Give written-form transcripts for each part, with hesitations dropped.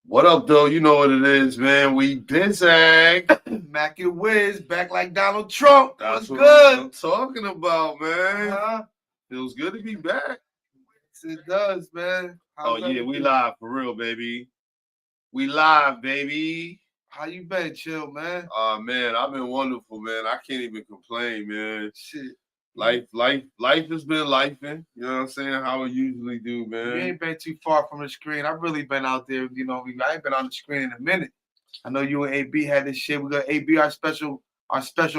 What up, though? You know what it is, man. We busy. Mac and Wiz back like Donald Trump. That's What's what good? I'm talking about, man. Huh? Feels good to be back. It does, man. Oh, yeah, we live for real, baby. We live, baby. How you been? Chill, man. Man, I've been wonderful, man. I can't even complain, man. Shit. Life has been lifing. You know what I'm saying? How it usually do, man. You ain't been too far from the screen. I've really been out there. You know, I ain't been on the screen in a minute. I know you and AB had this shit. We got AB, our special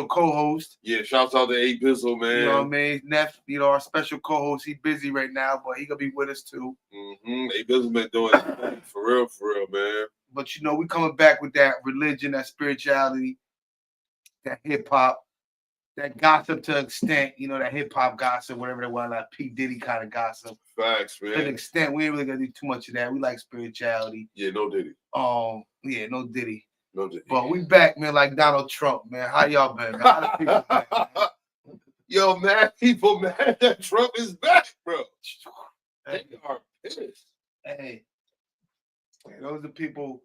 co-host. Yeah, shouts out to A Bizzle, man. You know what I mean? Neff, our special co-host. He busy right now, but he gonna be with us too. A Bizzle been doing it for real, man. But we coming back with that religion, that spirituality, that hip hop, that gossip to an extent, that hip hop gossip, whatever that was, like P. Diddy kind of gossip. Facts, man. To an extent, we ain't really gonna do too much of that. We like spirituality. Yeah, no Diddy. Yeah, no Diddy. No Diddy. But we back, man, like Donald Trump, man. How y'all been, man? How the people been, man? Yo, man, people mad that Trump is back, bro. They are pissed. Hey, those are people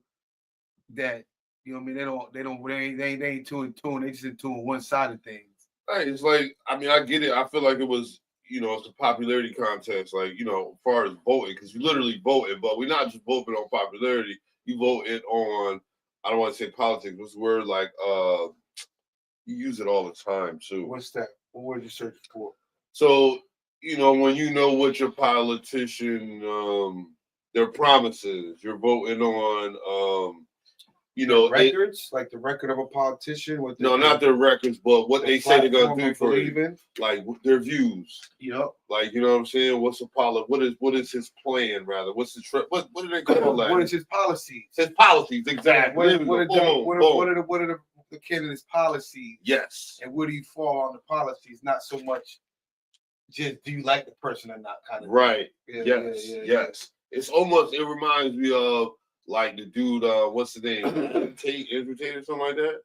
that they ain't too in tune. They just in tune with one side of things. Hey, it's like, I mean, I get it. I feel like it was, it's a popularity contest, like, as far as voting, because you literally voted, but we're not just voting on popularity. You voted on, I don't want to say politics, what's the word? Like, you use it all the time, too. What's that? What word you searching for? So, when you know what your politician, their promises, you're voting on, records, like the record of a politician. No, not their records, but what they say they're gonna do for it, like their views. Yep. Like, you know what I'm saying? What's Apollo? What is his plan? Rather, what's the what do they call that? What is his policies? His policies, exactly. What are the candidate's policies? Yes. And where do you fall on the policies? Not so much just do you like the person or not, kind of. Right. Yeah, yes. It's almost. It reminds me of. Like the dude, what's the name? Andrew Tate or something like that.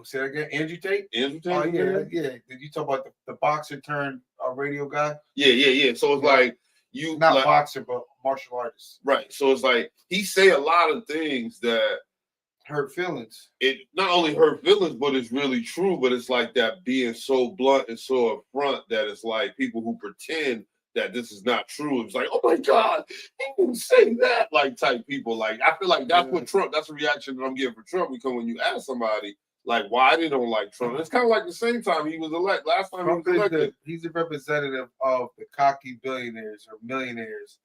Say that again. Andrew Tate. Andrew Tate. Yeah. Did you talk about the boxer turned radio guy? Yeah. So it's like you not boxer, but martial artist. Right. So it's like he say a lot of things that hurt feelings. It not only hurt feelings, but it's really true. But it's like that being so blunt and so upfront that it's like people who pretend that this is not true. It's like, oh my God, he didn't say that. Like type people. Like I feel like that's what Trump. That's the reaction that I'm getting for Trump because when you ask somebody like why they don't like Trump, it's kind of like the same time he was elected. Last time Trump he was elected, he's a representative of the cocky billionaires or millionaires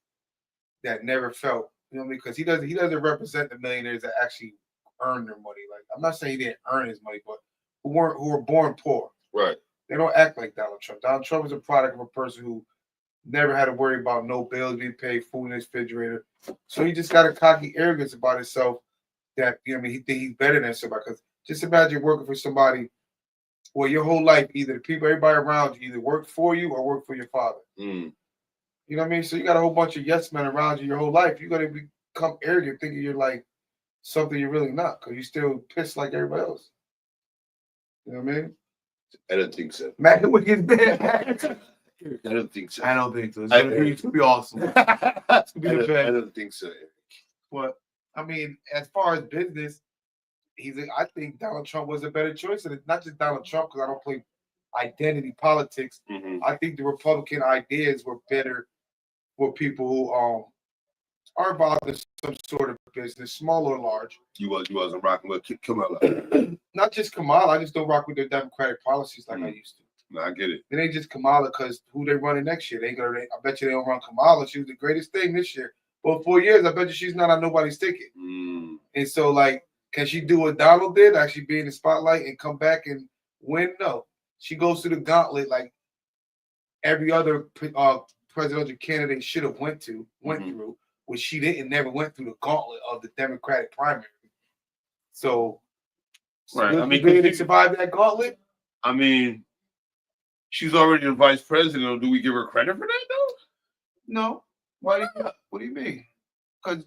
that never felt. You know what I mean? Because he doesn't represent the millionaires that actually earn their money. Like I'm not saying he didn't earn his money, but who were born poor. Right. They don't act like Donald Trump. Donald Trump is a product of a person who never had to worry about no bills being paid, food in his refrigerator. So he just got a cocky arrogance about himself that, he thinks he's better than somebody. Because just imagine working for somebody, well, your whole life, either the people, everybody around you, either work for you or work for your father. Mm. You know what I mean? So you got a whole bunch of yes men around you your whole life. You're going to become arrogant thinking you're like something you're really not because you're still pissed like everybody else. You know what I mean? I don't think so. Man, we get bad. I don't think so. I don't think so. It's going to be awesome. It's gonna be the best. I don't think so. But I mean, as far as business, I think Donald Trump was a better choice, and it's not just Donald Trump because I don't play identity politics. Mm-hmm. I think the Republican ideas were better for people who are involved in some sort of business, small or large. You wasn't rocking with Kamala. Not just Kamala. I just don't rock with their Democratic policies like I used to. No, I get it. It ain't just Kamala because who they running next year? I bet you they don't run Kamala. She was the greatest thing this year. But 4 years, I bet you she's not on nobody's ticket. And so, like, can she do what Donald did, actually be in the spotlight and come back and win? No. She goes through the gauntlet like every other presidential candidate should have went through, which she didn't, never went through the gauntlet of the Democratic primary. So, right. I mean, can they survive that gauntlet? I mean, she's already the vice president. Do we give her credit for that, though? No. Why? What do you mean? Because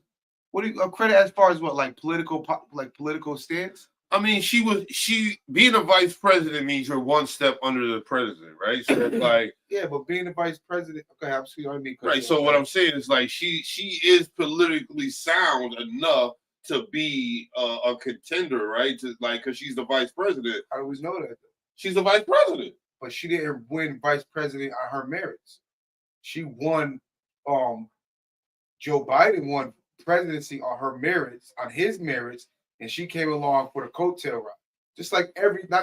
what do you credit as far as what, like political stance? I mean, she being a vice president means you're one step under the president, right? So it's like, yeah, but being the vice president, okay, I'm sorry, I mean, right. So what I'm saying is like she is politically sound enough to be a contender, right? To like, because she's the vice president. I always know that. She's the vice president, but she didn't win vice president on her merits. She won. Joe Biden won presidency on her merits, on his merits, and she came along for the coattail ride. Just like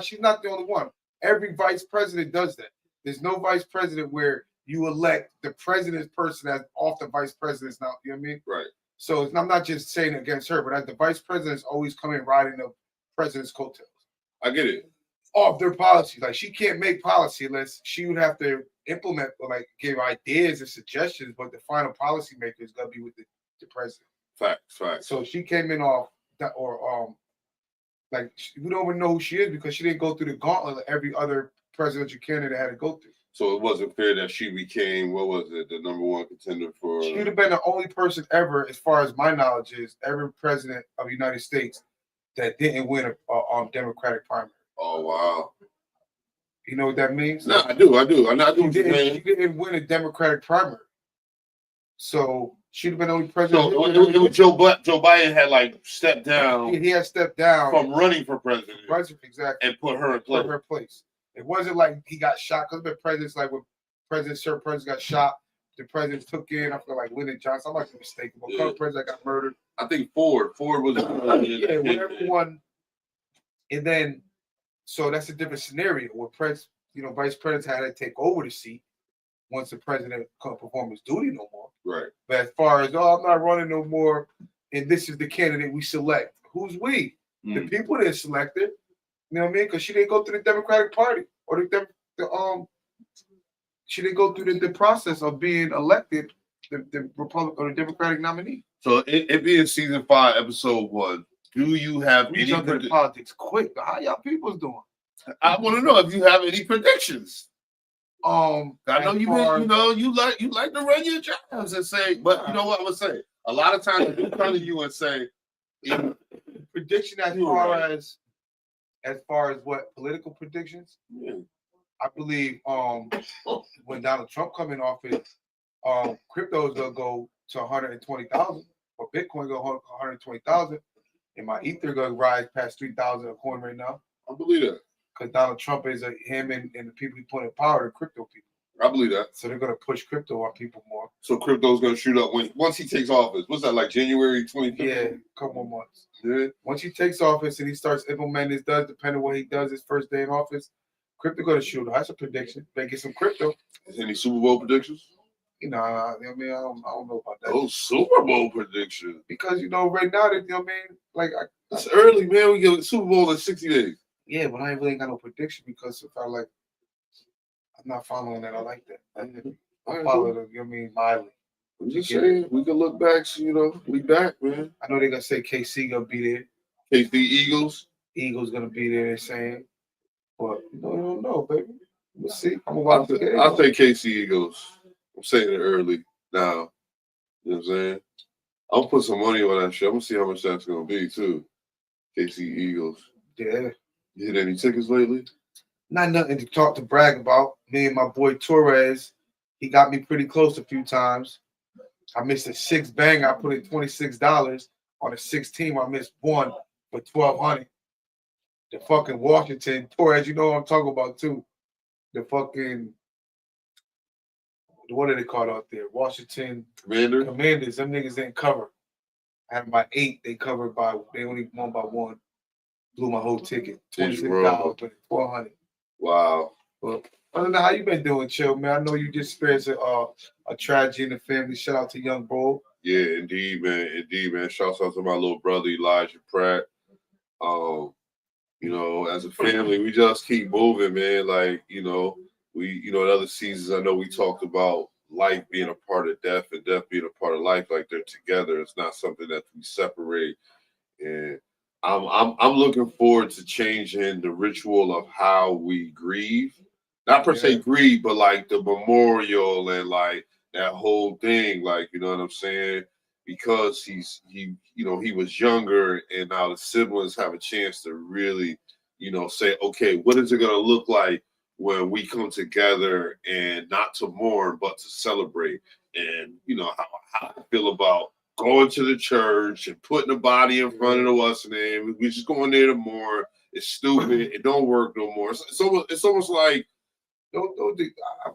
she's not the only one. Every vice president does that. There's no vice president where you elect the president's person as off the vice president's now. You know what I mean? right? So I'm not just saying against her, but as the vice president's always coming riding the president's coattails. I get it. Off their policy. Like she can't make policy unless she would have to implement or like give ideas and suggestions, but the final policy maker is gonna be with the president. Facts. So she came in off that, or like we don't even know who she is because she didn't go through the gauntlet that every other presidential candidate had to go through. So it wasn't fair that she became, what was it, the number one contender for? She would have been the only person ever, as far as my knowledge is, every president of the United States that didn't win a Democratic primary. Oh wow. You know what that means? No, I do. She didn't win a Democratic primary. So she'd have been the only president. So it was Joe Biden had like stepped down. He had stepped down from running for president. Exactly. And put her in place. It wasn't like he got shot because the presidents, like when certain presidents got shot, the presidents took in, I feel like Lyndon Johnson. I might be mistaken, but current president got murdered. I think Ford was whatever one. And then so that's a different scenario where vice presidents had to take over the seat once the president couldn't perform his duty no more. Right. But as far as I'm not running no more, and this is the candidate we select. Who's we? The people didn't select it. You know what I mean? Because she didn't go through the Democratic Party or she didn't go through the process of being elected the Republican or the Democratic nominee. So it being season 5, episode 1. Do you have any politics quick? How y'all people's doing? I want to know if you have any predictions. I know you like to run your jobs and say, but you know what I would say. A lot of times I come to you and say, prediction as far as what political predictions. Yeah. I believe when Donald Trump come in office, crypto is gonna go to 120,000, or Bitcoin go 120,000. And my Ether gonna rise past 3,000 a coin right now. I believe that. Because Donald Trump is him and the people he put in power, the crypto people. I believe that. So they're gonna push crypto on people more. So crypto's gonna shoot up once he takes office. What's that, like January 25th? Yeah, a couple more months. Yeah. Once he takes office and he starts implementing his depending on what he does his first day in office, crypto gonna shoot up. That's a prediction. They get some crypto. Any Super Bowl predictions? I mean, I don't know about that. Oh, Super Bowl predictions. Because right now, like it's early, man. We get Super Bowl in 60 days. Yeah, but I really ain't got no prediction because if I'm not following that. I like that. I follow it. Mildly. I'm just saying, we can look back. We back, man. I know they're gonna say KC gonna be there. KC Eagles. Eagles gonna be there. They're saying, but I don't know, baby. We'll see. I'll say KC Eagles. I'm saying it early now. You know what I'm saying? I'll put some money on that shit. I'm gonna see how much that's gonna be too. KC Eagles. Yeah. You hit any tickets lately? Not nothing to brag about. Me and my boy Torres, he got me pretty close a few times. I missed a 6 bang. I put in $26 on a 6 team. I missed one for $1,200. The fucking Washington Torres, you know what I'm talking about too. The fucking what are they called out there? Washington Commanders. Them niggas didn't cover. I had my 8. They covered they only won by 1. Blew my whole ticket. $26, but $1,200. Wow. Well, I don't know how you been doing, Chill, man. I know you just experienced a tragedy in the family. Shout out to Young Bro. Yeah, indeed, man. Shouts out to my little brother Elijah Pratt. As a family, we just keep moving, man. Like, we, in other seasons, I know we talked about life being a part of death and death being a part of life. Like they're together. It's not something that we separate. And I'm looking forward to changing the ritual of how we grieve. Not per se grieve, but like the memorial and like that whole thing. Like, you know what I'm saying? because he was younger, and now the siblings have a chance to really, say, okay, what is it going to look like when we come together, and not to mourn but to celebrate? And how I feel about going to the church and putting the body in front of the what's the name. We just going there to mourn. It's stupid. It don't work no more. It's almost like, I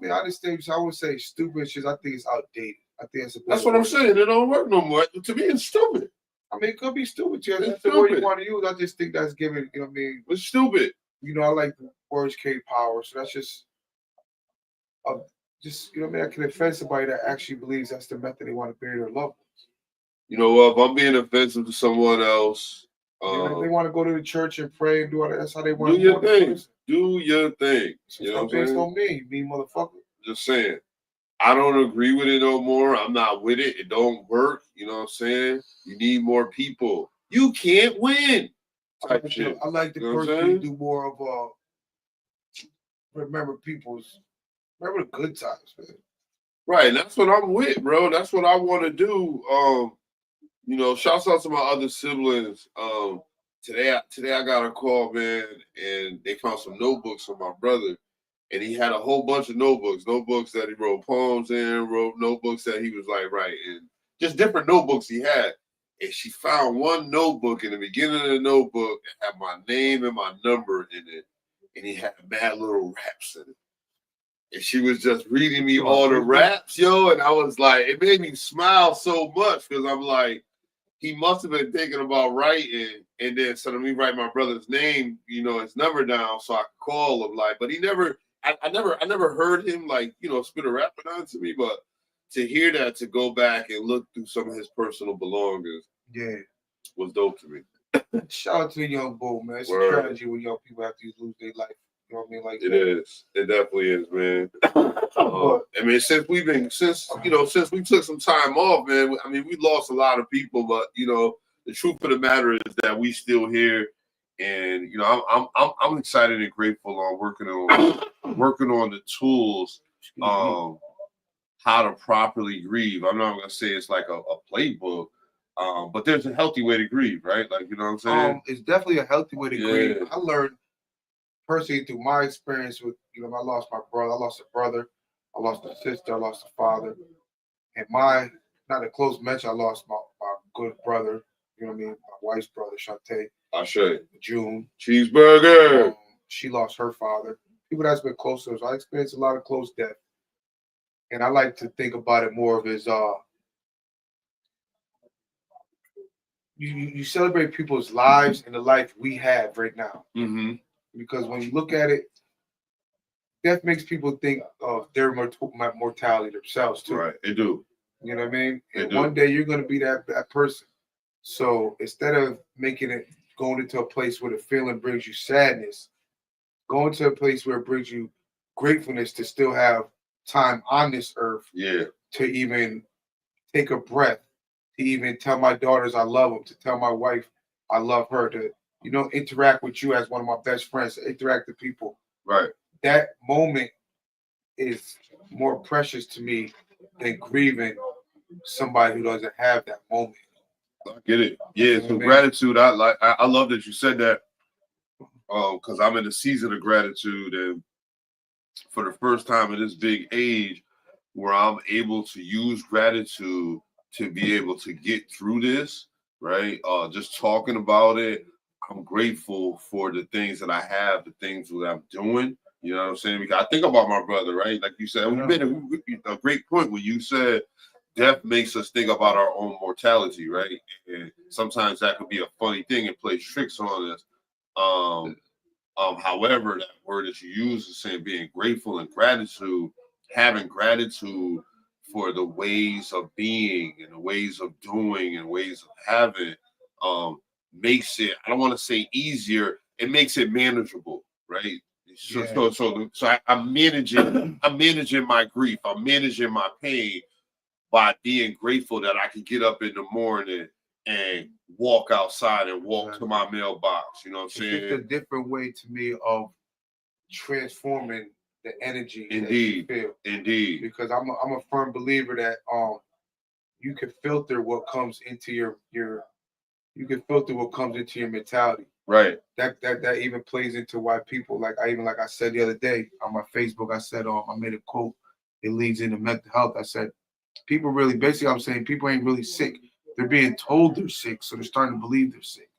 mean, I understand. I would say stupid shit. I think it's outdated. I think that's what I'm saying. It don't work no more. To me, it's stupid. I mean, it could be stupid. Yeah, that's the word you want to use. I just think that's giving. You know what I mean? It's stupid. I like the words carry power. So that's just what I mean. I can offend somebody that actually believes that's the method they want to bury their loved ones. You know what? If I'm being offensive to someone else, they want to go to the church and pray and do all that. That's how they want to do your thing. Do your thing. So you know what I'm saying? On me motherfucker. Just saying. I don't agree with it no more. I'm not with it. It don't work. You know what I'm saying? You need more people. You can't win. I like the person do more of remember the good times, man. Right. And that's what I'm with, bro. That's what I want to do. Shouts out to my other siblings. Today I got a call, man, and they found some notebooks from my brother. And he had a whole bunch of notebooks that he wrote poems in, wrote notebooks that he was like, right, and just different notebooks he had. And she found one notebook in the beginning of the notebook that had my name and my number in it. And he had mad little raps in it. And she was just reading me all the raps, yo. And I was like, it made me smile so much because I'm like, he must have been thinking about writing, and then instead of me write my brother's name, his number down so I could call him. Like, but he never. I never heard him spit a rap down to me, but to hear that, to go back and look through some of his personal belongings, was dope to me. Shout out to the young bull, man. It's a tragedy when young people have to lose their life. You know what I mean? Like it is. It definitely is, man. I mean, since we took some time off, man. I mean, we lost a lot of people, but the truth of the matter is that we still here. And I'm excited and grateful on working on the tools, how to properly grieve. I'm not gonna say it's like a playbook, but there's a healthy way to grieve, right? Like what I'm saying. It's definitely a healthy way to grieve. I learned personally through my experience with I lost my brother, I lost a brother, I lost a sister, I lost a father, and not a close mention, I lost my good brother. You know what I mean? My wife's brother, Shantae. June. Cheeseburger. She lost her father. People that's been close to us. I experienced a lot of close death. And I like to think about it more of as you celebrate people's lives and the life we have right now. Mm-hmm. Because when you look at it, death makes people think of their mortality themselves too. Right, they do. You know what I mean? And one day you're going to be that person. So instead of going into a place where the feeling brings you sadness, go into a place where it brings you gratefulness to still have time on this earth. Yeah. To even take a breath, to even tell my daughters I love them, to tell my wife I love her, to interact with you as one of my best friends, to interact with people. Right. That moment is more precious to me than grieving somebody who doesn't have that moment. I get it. Yeah, so gratitude. I love that you said that. Because I'm in a season of gratitude, and for the first time in this big age, where I'm able to use gratitude to be able to get through this, right? Just talking about it, I'm grateful for the things that I have, the things that I'm doing. You know what I'm saying? Because I think about my brother, right? Like you said, we made a great point when you said death makes us think about our own mortality, right? And sometimes that could be a funny thing and play tricks on us. However, that word that you use is saying being grateful and gratitude, having gratitude for the ways of being and the ways of doing and ways of having, makes it, I don't want to say easier, it makes it manageable, right? So I'm managing my grief, I'm managing my pain by being grateful that I can get up in the morning and walk outside and walk to my mailbox. You know what I'm saying? It's just a different way to me of transforming the energy Indeed. that you feel. Indeed. Because I'm a firm believer that you can filter what comes into your you can filter what comes into your mentality. Right. That even plays into why people like I said the other day on my Facebook, I said I made a quote. It leads into mental health. I said people really basically I'm saying people ain't really sick. They're being told they're sick, so they're starting to believe they're sick.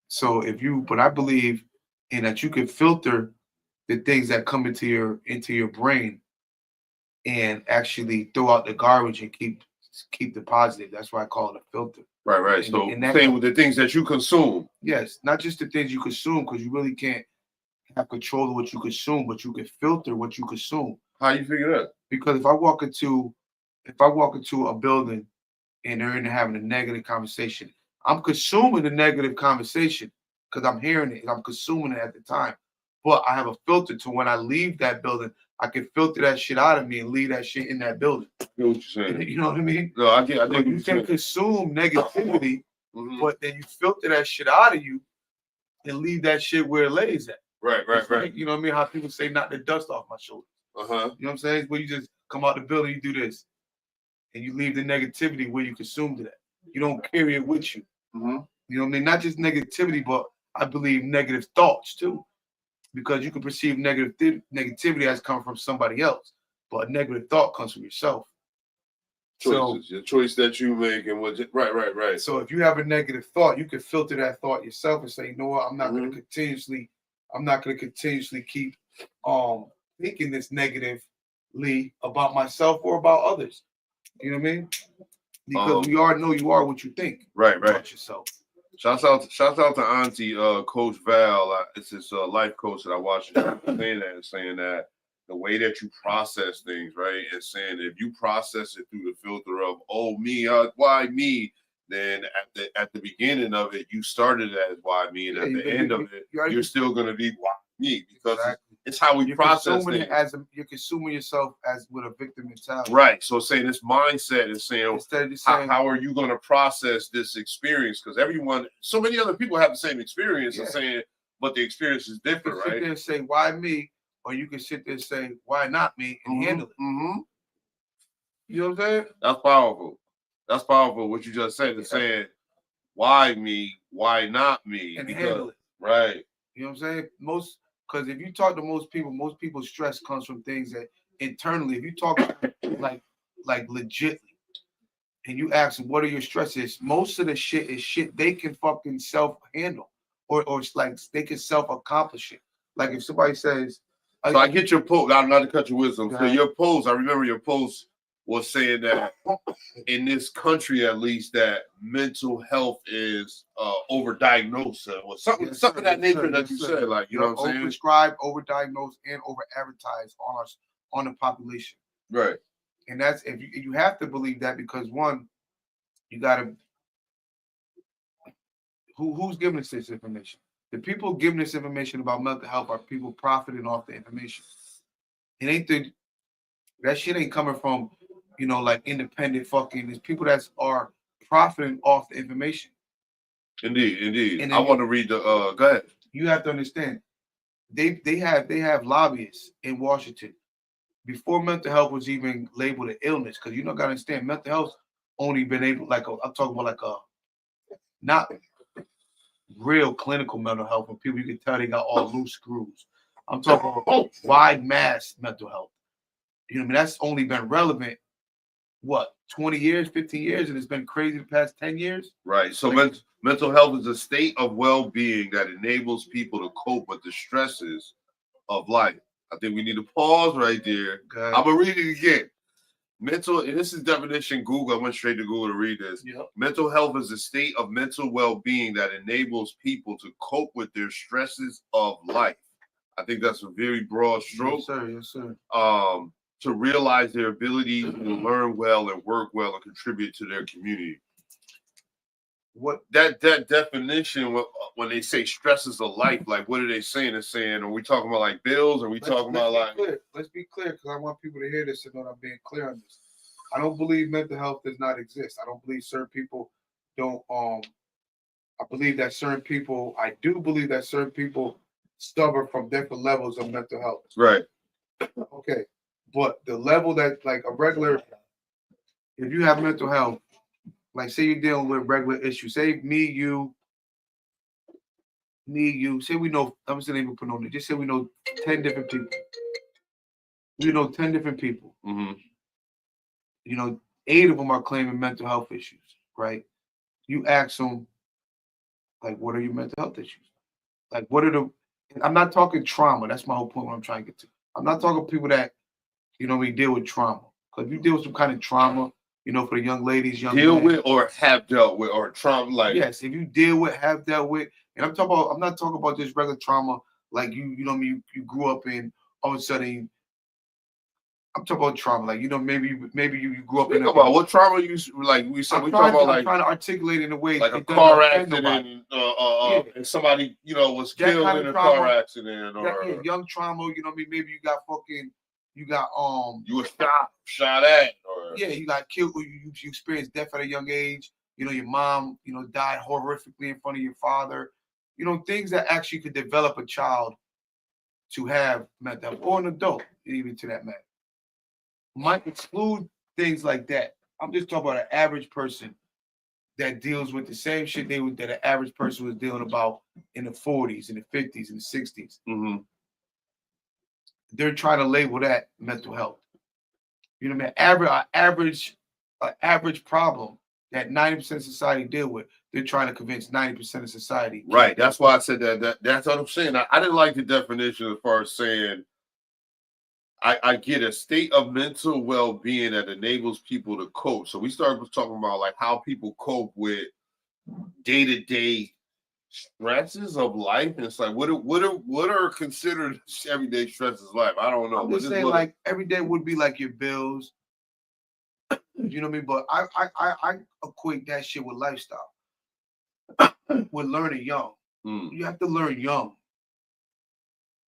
So but I believe in that you can filter the things that come into your brain and actually throw out the garbage and keep the positive. That's why I call it a filter. Right. So same with the things that you consume. Yes, not just the things you consume, because you really can't have control of what you consume, but you can filter what you consume. How you figure that? Because if I walk into a building and they're in having a negative conversation, I'm consuming the negative conversation because I'm hearing it and I'm consuming it at the time. But I have a filter to when I leave that building, I can filter that shit out of me and leave that shit in that building. I get what you're saying. You know what I mean? No, I think so you can consume negativity, but then you filter that shit out of you and leave that shit where it lays at. Right. You know what I mean? How people say knock the dust off my shoulders. You know what I'm saying? Where you just come out the building, you do this, and you leave the negativity where you consumed it at. You don't carry it with you. You know what I mean? Not just negativity, but I believe negative thoughts too. Because you can perceive negativity as coming from somebody else, but a negative thought comes from yourself. Choices, your choice that you make, and what? Right. So if you have a negative thought, you can filter that thought yourself and say, you know what, I'm not going to continuously keep thinking this negatively about myself or about others. You know what I mean? Because we all know you are what you think. Right. About yourself. Shouts out to Auntie Coach Val. It's this life coach that I watched saying that the way that you process things, right, and saying if you process it through the filter of me, why me, then at the beginning of it you started as why me, and at the end of it you're still going to be why me, because it's how we process things. You're consuming yourself as with a victim mentality. Right. So saying this mindset is saying, instead of just saying how are you going to process this experience? Because so many other people have the same experience and saying, but the experience is different, right? You can sit there and say, why me? Or you can sit there and say, why not me? And handle it. You know what I'm saying? That's powerful. That's powerful. What you just said is saying, why me? Why not me? And handle it. Right. You know what I'm saying? Because if you talk to most people's stress comes from things that internally, if you talk like legitly, and you ask them what are your stresses, most of the shit is shit they can fucking self-handle, or like they can self-accomplish it. Like if somebody says, so I get your post, not to cut your wisdom. So your post, I remember your post was saying that in this country, at least, that mental health is overdiagnosed or something, something of that nature that you said. Like, you know what I'm saying? Overprescribed, overdiagnosed, and over-advertised on the population. Right. And that's if you have to believe that, because one, you gotta who's giving us this information? The people giving this information about mental health are people profiting off the information. It ain't that shit ain't coming from, like independent fucking. There's people that are profiting off the information. Indeed. And I want to read the go ahead. You have to understand, they have lobbyists in Washington before mental health was even labeled an illness, because gotta understand mental health only been able I'm talking about not real clinical mental health, when people you can tell they got all loose screws. I'm talking about wide mass mental health. You know what I mean? That's only been relevant, 20 years, 15 years, and it's been crazy the past 10 years. Right. So mental health is a state of well-being that enables people to cope with the stresses of life. I think we need to pause right there. I'm going to read it again. And this is definition Google. I went straight to Google to read this. Yep. Mental health is a state of mental well-being that enables people to cope with their stresses of life. I think that's a very broad stroke. Yes, sir. To realize their ability to learn well and work well and contribute to their community. What that definition, when they say stresses of life, like what are they saying? They're saying, are we talking about like bills? Are we talking about like? Let's be clear, because I want people to hear this and know I'm being clear on this. I don't believe mental health does not exist. I don't believe certain people don't. I believe that certain people. I do believe that certain people suffer from different levels of mental health. Right. Okay, but the level that like a regular if you have mental health, like say you're dealing with regular issues, say me, you, say we know, I'm just even put on it, just say we know 10 different people. We know 10 different people. Mm-hmm. You know, 8 of them are claiming mental health issues, right? You ask them, like, what are your mental health issues? Like, what are the, I'm not talking trauma. That's my whole point what I'm trying to get to. I'm not talking people that, you know, we deal with trauma. Because if you deal with some kind of trauma, you know, for the young ladies, young deal men, with or have dealt with or trauma, like yes, if you deal with, have dealt with, and I'm not talking about just regular trauma, like you know what I mean, you grew up in, all of a sudden, I'm talking about trauma, like you know, maybe you grew up in about what trauma you like. We said we talking about I'm trying to articulate in a way like a it car doesn't offend accident, nobody. and somebody was That killed kind in of a trauma, car accident, or young trauma. You know what I mean? Maybe you got you were shot at, or you got killed. You experienced death at a young age. You know, your mom, you know, died horrifically in front of your father. You know, things that actually could develop a child to have mental health, or an adult, even to that matter. Might exclude things like that. I'm just talking about an average person that deals with the same shit that an average person was dealing about in the 40s, in the 50s, in the 60s. Mm-hmm. They're trying to label that mental health. You know what I mean? Average problem that 90% of society deal with. They're trying to convince 90% of society. Right. That's why I said that. That's what I'm saying. I didn't like the definition as far as saying. I get a state of mental well-being that enables people to cope. So we started talking about like how people cope with day-to-day stresses of life, and it's like what are considered everyday stresses of life? I don't know. I'm just saying, like every day would be like your bills. You know what I mean? But I equate that shit with lifestyle. With learning young. You have to learn young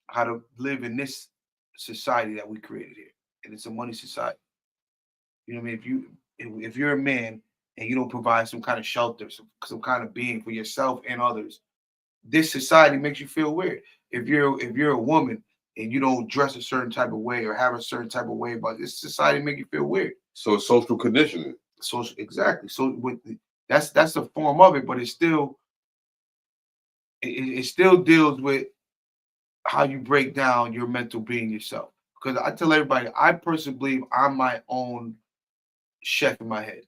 how to live in this society that we created here, and it's a money society. You know what I mean? If you're a man and you don't provide some kind of shelter, some kind of being for yourself and others, this society makes you feel weird. If you're a woman and you don't dress a certain type of way or have a certain type of way, but this society make you feel weird. So it's social conditioning. Exactly. So that's a form of it, but it still deals with how you break down your mental being yourself. Because I tell everybody, I personally believe I'm my own chef in my head.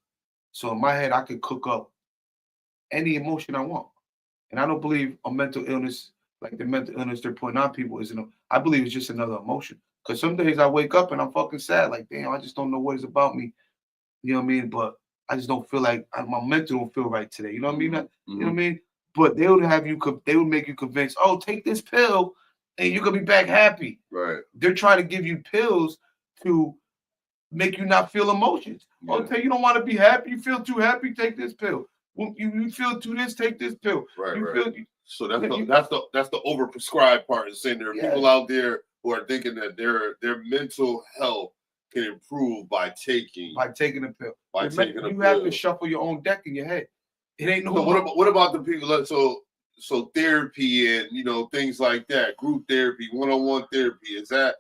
So in my head, I can cook up any emotion I want. And I don't believe a mental illness, like the mental illness they're putting on people, I believe it's just another emotion. Because some days I wake up and I'm fucking sad. Like, damn, I just don't know what it's about me. You know what I mean? But I just don't feel like my mental don't feel right today. You know what I mean? Mm-hmm. You know what I mean? But they would make you convinced, oh, take this pill and you're gonna be back happy. Right. They're trying to give you pills to make you not feel emotions. Yeah. Oh, you don't want to be happy, you feel too happy, take this pill. You feel too this, take this pill. Right. So that's the overprescribed part. Is saying there are people out there who are thinking that their mental health can improve by taking a pill. You have to shuffle your own deck in your head. It ain't no. So what about the people? So therapy and things like that, group therapy, one-on-one therapy. Is that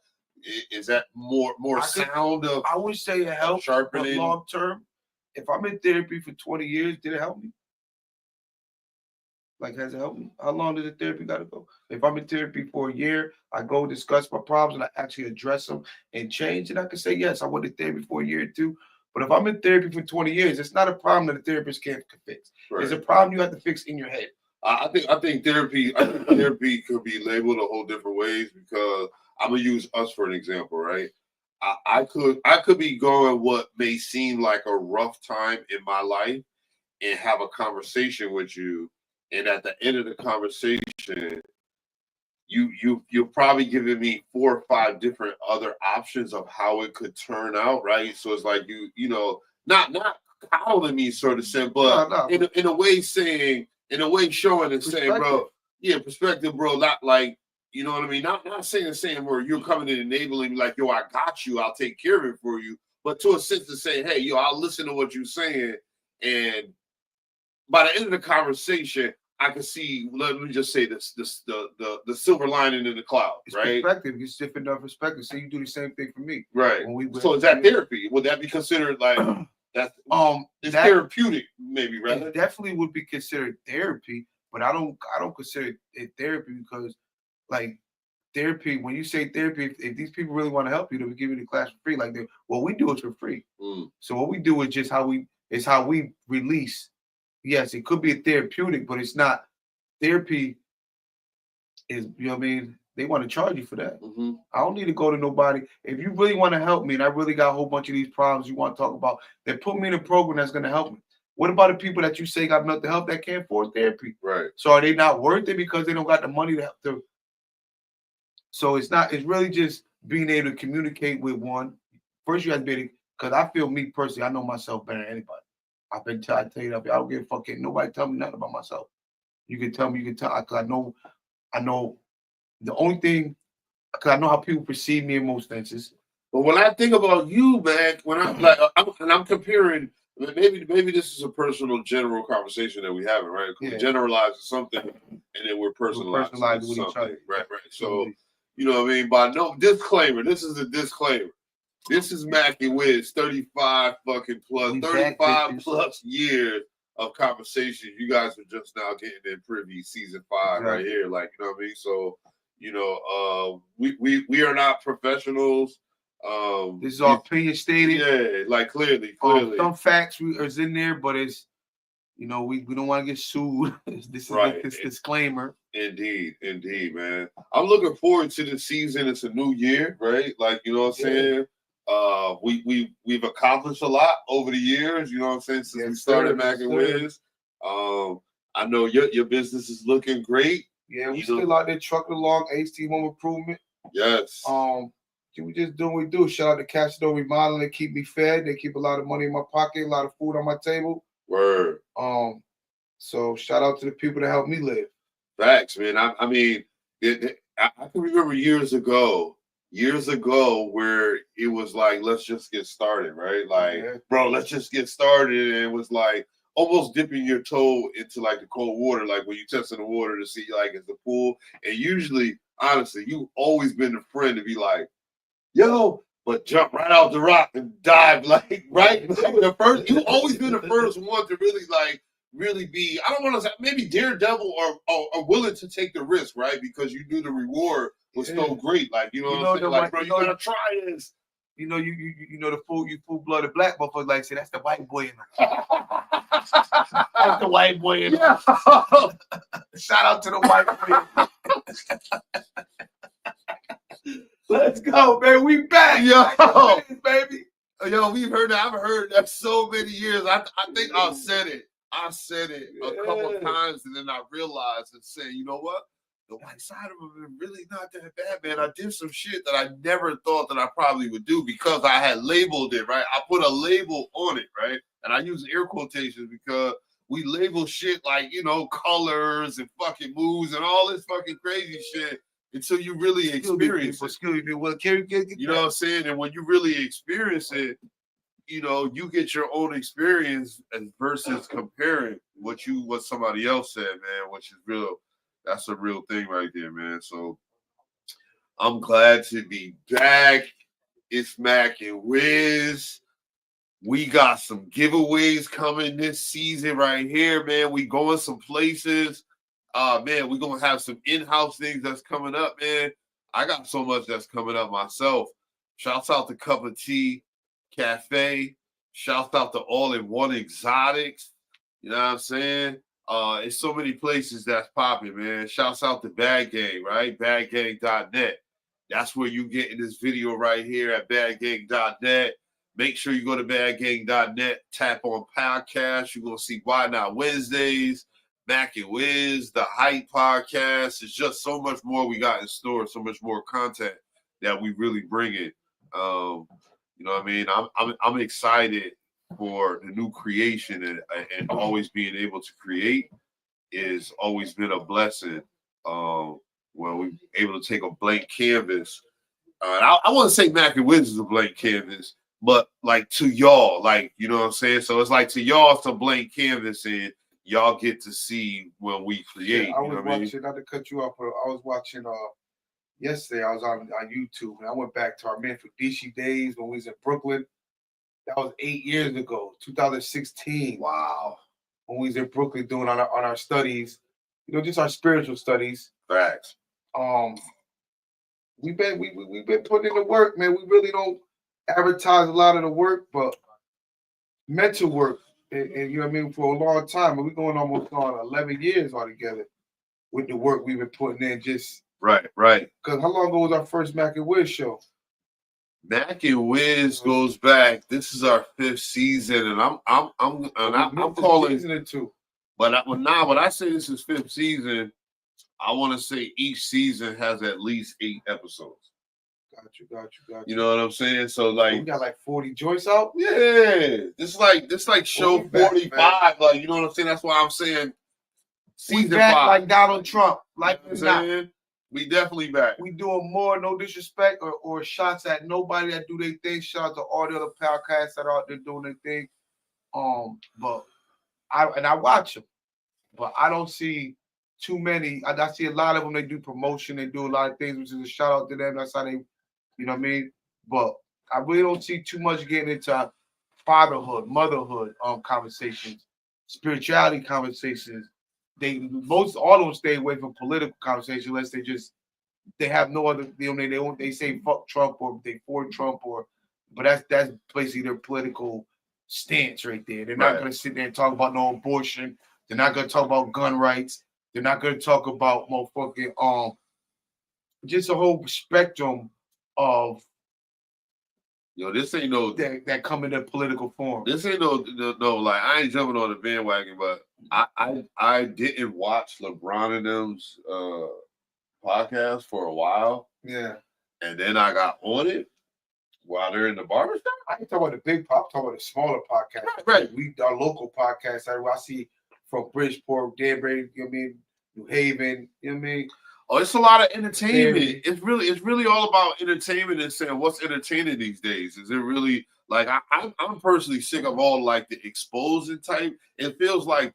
more sound of? I would say it helps, sharpening. But long term, if I'm in therapy for 20 years, did it help me? Like, has it helped me? How long does the therapy got to go? If I'm in therapy for a year, I go discuss my problems and I actually address them and change, and I can say, yes, I went to therapy for a year or two. But if I'm in therapy for 20 years, it's not a problem that a therapist can't fix. Right. It's a problem you have to fix in your head. I think therapy could be labeled a whole different ways, because I'm gonna use us for an example, right? I could be going what may seem like a rough time in my life and have a conversation with you, and at the end of the conversation, you're probably giving me 4 or 5 different other options of how it could turn out, right? So it's like not coddling me, sort of saying, but in a way saying, showing and saying, bro, perspective, bro, not like, you know what I mean? Not saying where you're coming and enabling me like, yo, I got you, I'll take care of it for you, but to a sense of saying, hey, yo, I'll listen to what you're saying, and by the end of the conversation, I can see, let me just say this, the silver lining in the cloud, it's right? Perspective, you shift enough perspective. So you do the same thing for me. Right. So is that therapy? Would that be considered like That's it's that, therapeutic, maybe, right? It definitely would be considered therapy, but I don't consider it therapy because, like, therapy. When you say therapy, if these people really want to help you, they'll give you the class for free. Like, what we do is for free. So what we do is just how we release. Yes, it could be a therapeutic, but it's not. Therapy is, you know what I mean? They want to charge you for that. I don't need to go to nobody. If you really want to help me and I really got a whole bunch of these problems you want to talk about, then put me in a program that's going to help me. What about the people that you say got mental health that can't afford therapy? Right. So are they not worth it because they don't got the money to help them? So it's really just being able to communicate with one. First, you have to be able, because I feel, me personally, I know myself better than anybody. I tell you that, I don't give a fuck. Nobody tell me nothing about myself. You can tell me, because I know the only thing, because I know how people perceive me in most instances. But when I think about you, man, when I'm comparing, maybe this is a personal, general conversation that we having, right? We generalize something, and then we're personalizing something, right? So, you know what I mean? By no disclaimer, this is a disclaimer. This is Mac and Wiz, 35 plus years of conversation. You guys are just now getting in privy season 5 right here, like, you know what I mean? So, you know, we are not professionals. This is our opinion stated. Yeah, like clearly. Some facts is in there, but it's, you know, we don't want to get sued. This is this disclaimer. Indeed, man. I'm looking forward to the season. It's a new year, right? Like, you know what I'm saying? We've accomplished a lot over the years, you know what I'm saying, since we started Mac and Wiz. I know your business is looking great. Yeah, we still out there trucking along, HT Home Improvement. Yes. We just do what we do. Shout out to Cashdoor Remodeling. They keep me fed. They keep a lot of money in my pocket, a lot of food on my table. Word. So shout out to the people that help me live. Facts, man. I mean, I can remember years ago where it was like, let's just get started, right? Like, bro, let's just get started. And it was like almost dipping your toe into like the cold water, like when you testing the water to see like it's the pool. And usually, honestly, you've always been the friend to be like, yo, but jump right out the rock and dive, like, right? You've always been the first one to really be, I don't want to say maybe daredevil or willing to take the risk, right? Because you knew the reward was so great. Like, you know what I'm saying? Like, bro, you gotta try this. You know, you know the full-blooded black motherfuckers like say that's the white boy in them. That's the white boy in them. Shout out to the white boy. Let's go, man. We back. Yo, baby. Yo, we've heard that. I've heard that so many years. I think I've said it. I said it a couple of times, and then I realized and said, you know what? The white side of them is really not that bad, man. I did some shit that I never thought that I probably would do because I had labeled it, right? I put a label on it, right? And I use air quotations because we label shit like, you know, colors and fucking moves and all this fucking crazy shit until you really experience it. You know what I'm saying? And when you really experience it, you know, you get your own experience and versus comparing what somebody else said, man, which is real. That's a real thing right there, man. So I'm glad to be back. It's Mac and Wiz. We got some giveaways coming this season right here, man. We going some places. Man, we're gonna have some in-house things that's coming up, man. I got so much that's coming up myself. Shouts out to Cup of Tea Cafe. Shouts out to All in One Exotics. You know what I'm saying? It's so many places that's popping, man. Shouts out to Bad Gang, right? Badgang.net. That's where you get in this video right here at badgang.net. Make sure you go to badgang.net, tap on podcast. You're going to see Why Not Wednesdays, Mac and Wiz, the Hype podcast. It's just so much more we got in store, so much more content that we really bring in. You know what I mean? I'm excited for the new creation and always being able to create is always been a blessing. When we're able to take a blank canvas. I want to say Mac and Wiz is a blank canvas, but like to y'all, like, you know what I'm saying? So it's like to y'all, it's a blank canvas and y'all get to see when we create. Yeah, I was watching, not to cut you off, but I was watching yesterday. I was on YouTube and I went back to our Manfred Dishi days when we was in Brooklyn. That was 8 years ago, 2016. Wow. When we was in Brooklyn doing on our studies, just our spiritual studies. Facts. We've been putting in the work, man. We really don't advertise a lot of the work, but mental work, and you know what I mean, for a long time. And we're going almost on 11 years altogether with the work we've been putting in. Just right. Because how long ago was our first Mac and Wiz show? Mac and Wiz goes back. This is our 5th season, and I'm calling season or 2. But when I say this is 5th season, I want to say each season has at least 8 episodes. Got you. You know what I'm saying? So like we got like 40 joints out. Yeah, this like show 45. Back, like, you know what I'm saying? That's why I'm saying season 5, like Donald Trump. Like you know what I'm saying? We definitely back. We doing more, no disrespect or shots at nobody that do their thing. Shout out to all the other podcasts that are out there doing their thing. But I watch them, but I don't see too many. I see a lot of them. They do promotion. They do a lot of things, which is a shout out to them. That's how they, you know what I mean. But I really don't see too much getting into fatherhood, motherhood conversations, spirituality conversations. All of them stay away from political conversations unless they have no other. They say fuck Trump or they for Trump but that's basically their political stance right there. They're not going to sit there and talk about no abortion. They're not going to talk about gun rights. They're not going to talk about motherfucking just a whole spectrum of this ain't no that come in a political form. This ain't no like I ain't jumping on the bandwagon, but I didn't watch LeBron and them's podcast for a while. Yeah. And then I got on it while they're in the barbershop. I ain't talking about the big pop, I'm talking about the smaller podcast. Right. Our local podcast. I see from Bridgeport, Danbury, you know what I mean, New Haven, you know what I mean? Oh, it's a lot of entertainment. It's really all about entertainment and saying what's entertaining these days. Is it really like I'm personally sick of all like the exposing type. It feels like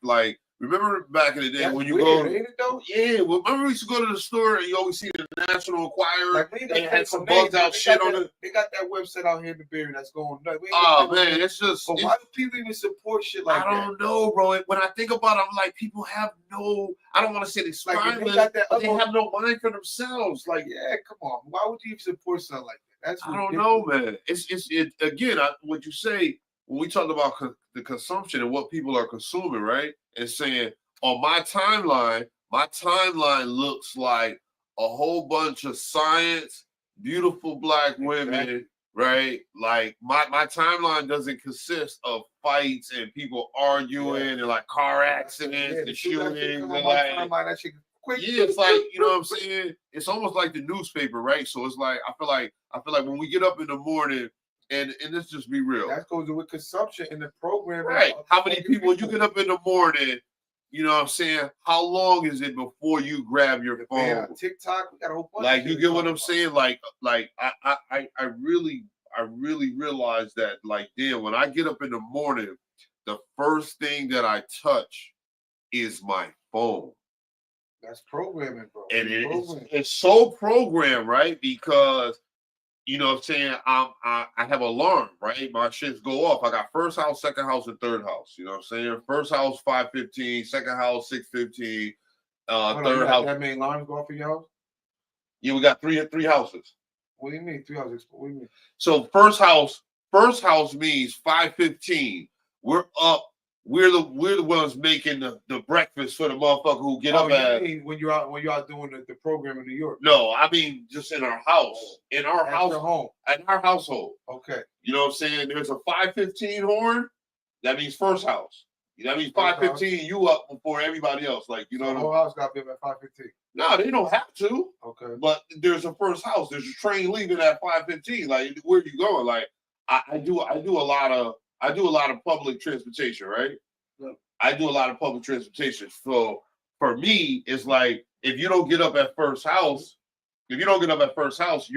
remember back in the day That's when you weird, go, ain't it though? Yeah, well, remember we used to go to the store and you always see the National Enquirer. Like they had some bugged out shit on it. They got that website out here in the Berry that's going nuts. Oh man, it's just. But why do people even support shit like that? I don't know, bro. When I think about it, I'm like, people have no. I don't want to say they're spineless, but they have no mind for themselves. Like, yeah, come on. Why would you even support something like that? That's I don't know, man. It's again. What you say when we talk about the consumption and what people are consuming, right? And saying on my timeline looks like a whole bunch of science, beautiful black women, right? Like my timeline doesn't consist of fights and people arguing and like car accidents and shootings and like. It's like, you know what I'm saying? It's almost like the newspaper, right? So it's like I feel like when we get up in the morning, and let's just be real. That goes with consumption in the program. Right. How many people you get up in the morning, you know what I'm saying? How long is it before you grab your phone? Yeah, TikTok, we got a whole bunch. Like, you get what I'm saying? Like I really realized that, like, damn, when I get up in the morning, the first thing that I touch is my phone. That's programming, bro. And it's so programmed, right? Because, you know what I'm saying, I have alarm, right? My shits go off. I got first house, second house, and third house. You know what I'm saying? First house 5:15, second house 6:15, third house. That many alarms go off for your house? Yeah, we got three houses. What do you mean 3 houses? What do you mean? So first house means 5:15. We're up. We're the ones making the breakfast for the motherfucker who get up at. You mean when you're out doing the program in New York? No, I mean just in our house, in our home, in our household. Okay. You know what I'm saying? There's a 5:15 horn. That means first house. That means 5:15. You up before everybody else. Like, you know, the whole house got to be up at 5:15. No, they don't have to. Okay. But there's a first house. There's a train leaving at 5:15. Like, where you going? Like, I do a lot of public transportation, right? Yeah. I do a lot of public transportation. So for me, it's like if you don't get up at first house, you're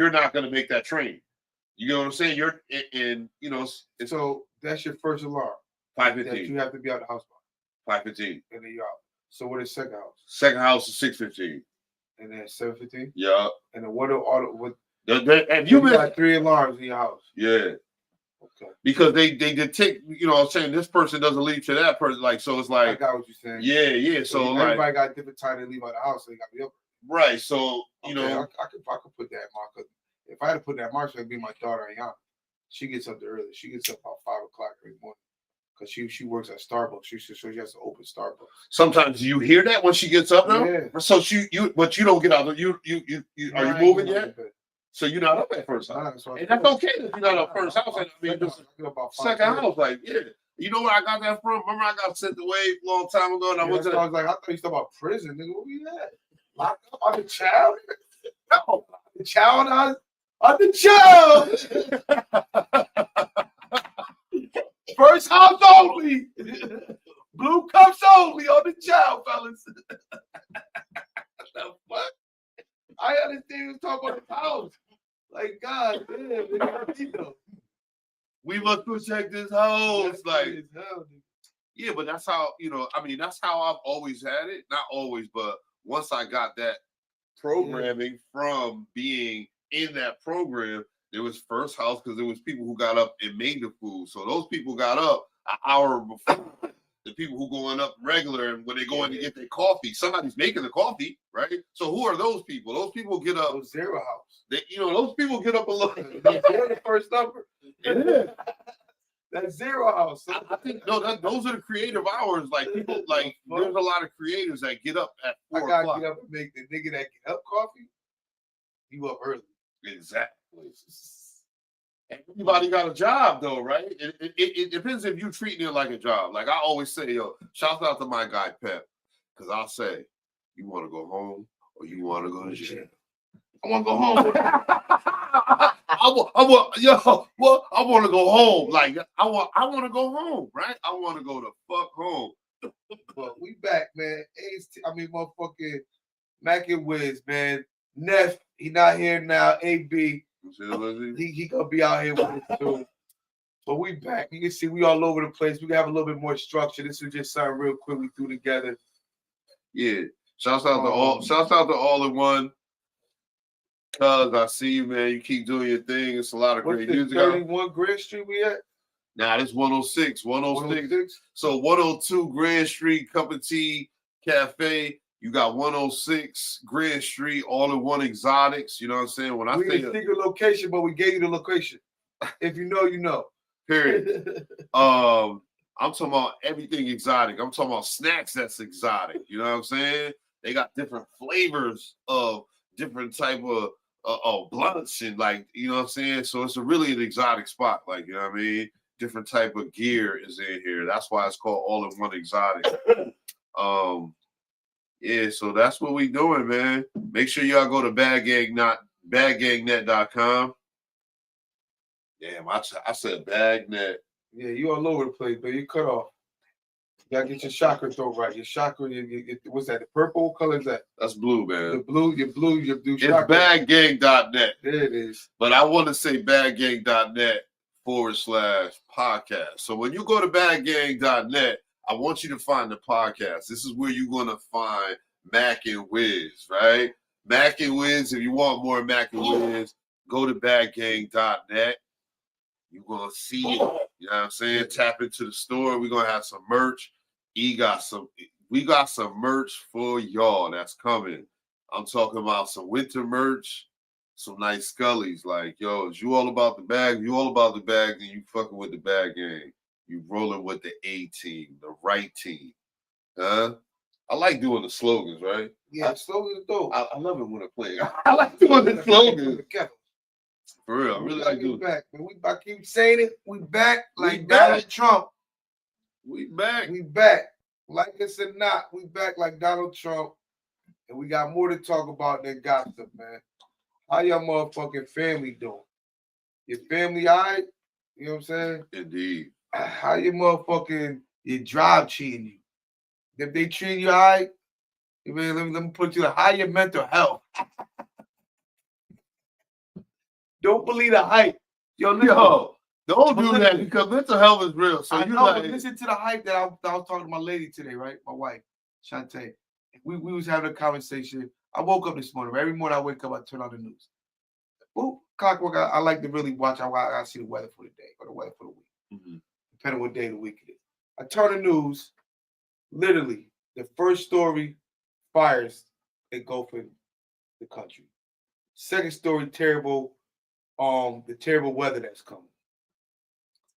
not gonna make that train. You know what I'm saying? You're in, you know. So that's your first alarm. 5:15. You have to be out of the house by 5:15. And then you're out. So what is second house? Second house is 6:15. And then 7:15. Yeah. And then what are all the what? Have you been? Got 3 alarms in your house. Yeah. Okay. Because they detect, you know what I'm saying, this person doesn't leave to that person. Like, so it's like, I got what you're saying. Yeah. So like, everybody got a different time to leave out the house, so they got to be up. Right. So, you know, I could put that mark. If I had to put that mark, it'd be my daughter, Ayana. She gets up early. She gets up about 5 o'clock every morning because she works at Starbucks. So she has to open Starbucks. Sometimes you hear that when she gets up now. Yeah. So but you don't get out. Are you moving yet? So you're not up at first house. Nah, and that's okay if you're not up first house. I mean, just second house, like, yeah. You know where I got that from? Remember I got sent away a long time ago, and I went to. I was like, I thought you talking about prison, nigga. What we at? Locked up on the child? No, the child on the child. First house only. Blue cups only on the child, fellas. The fuck? I understand you was talking about the house. Like, God damn, nigga. We must protect this house. Like, yeah, but that's how, you know, I mean, that's how I've always had it. Not always, but once I got that programming from being in that program, there was first house because there was people who got up and made the food. So those people got up an hour before the people who going up regular, and when they go in to get their coffee, somebody's making the coffee, right? So who are those people? Those people get up. Zero house. They, you know, those people get up a little. They're the first number. Yeah. That's zero house. I think those are the creative hours. Like people, like there's a lot of creators that get up at 4 o'clock. I gotta get up and make the nigga that get up coffee. You up early. Exactly. Everybody got a job though, right? It depends if you treating it like a job. Like I always say, yo, shout out to my guy Pep, because I'll say, you want to go home or you want to go to jail? I want to go home. I want to go home. Like I want to go home, right? I want to go the fuck home. Well, we back, man. Motherfucking Mac and Wiz, man. Neff, he not here now. AB, he gonna be out here with us soon. But we back. You can see we all over the place. We have a little bit more structure. This was just something real quick we threw together. Yeah. Shouts out to All in One. Cuz I see you, man. You keep doing your thing. It's a lot of great music. 31 Grand Street we at? Nah, this 106. 106. So 102 Grand Street, Cup of Tea Cafe. You got 106 Grand Street, All in One Exotics. You know what I'm saying? When I say a secret location, but we gave you the location. If you know, you know. Period. I'm talking about everything exotic. I'm talking about snacks that's exotic. You know what I'm saying? They got different flavors of different type of blunts and, like, you know what I'm saying? So it's really an exotic spot. Like, you know what I mean? Different type of gear is in here. That's why it's called All in One Exotic. Yeah, so that's what we doing, man. Make sure y'all go to badgangnet.com. Damn, I said bagnet. Yeah, you all over the place, but you cut off. You gotta get your chakra throw right. Your chakra, what's that? The purple color is that? That's blue, man. The blue, your blue chakra. It's badgang.net. There it is. But I want to say badgang.net/podcast. So when you go to badgang.net, I want you to find the podcast. This is where you're going to find Mac and Wiz, right? Mac and Wiz, if you want more Mac and Wiz, go to badgang.net. You're going to see it. You know what I'm saying? Tap into the store. We're going to have some merch. We got some merch for y'all that's coming. I'm talking about some winter merch, some nice Scullies. Like, yo, is you all about the bag? You all about the bag, then you fucking with the bag gang. You rolling with the A team, the right team. I like doing the slogans, right? Yeah, slogans dope. I love it when I play. I like doing the slogans. For real, I really like doing back. I keep saying it. We back like Donald Trump. We back. We back. Like us or not, we back like Donald Trump. And we got more to talk about than gossip, man. How your motherfucking family doing? Your family all right? You know what I'm saying? Indeed. How your drive cheating you? If they treat you all right, let me put you how your mental health. Don't believe the hype. Yo, don't do that because mental health is real. So but listen to the hype that I was talking to my lady today, right? My wife, Shantae. We was having a conversation. I woke up this morning. Every morning I wake up, I turn on the news. Ooh, clockwork. I like to really watch. I see the weather for the day or the weather for the week, depending on what day of the week it is. I turn the news. Literally, the first story: fires engulfing the country. Second story: terrible, the terrible weather that's coming.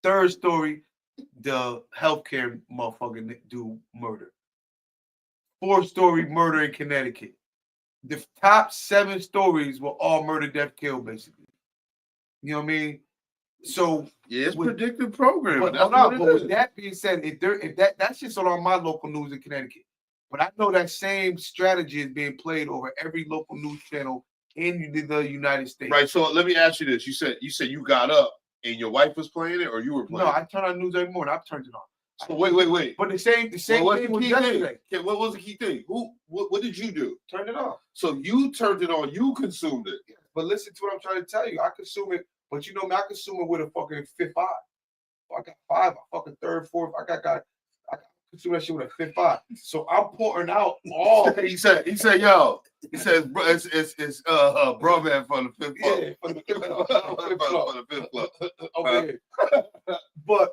Third story: the healthcare motherfucking dude murder. Fourth story: murder in Connecticut. The top 7 stories were all murder, death, kill, basically. You know what I mean? So yeah, it's predictive programming. But with that being said, if that's just on my local news in Connecticut. But I know that same strategy is being played over every local news channel in the United States. Right. So let me ask you this: you said you got up and your wife was playing it, or you were playing? No, I turn on news every morning. I've turned it on. So wait. But the same thing was yesterday. Okay, what was the key thing? What did you do? Turn it on. So you turned it on. You consumed it. Yeah, but listen to what I'm trying to tell you. I consume it, but you know me, I consume it with a fucking fifth eye. I got 5, a fucking third, fourth. I consume that shit with a fifth eye. So I'm pouring out all. He said, yo. He says, it's bro man for the fifth club. Yeah, for the fifth club. Okay. But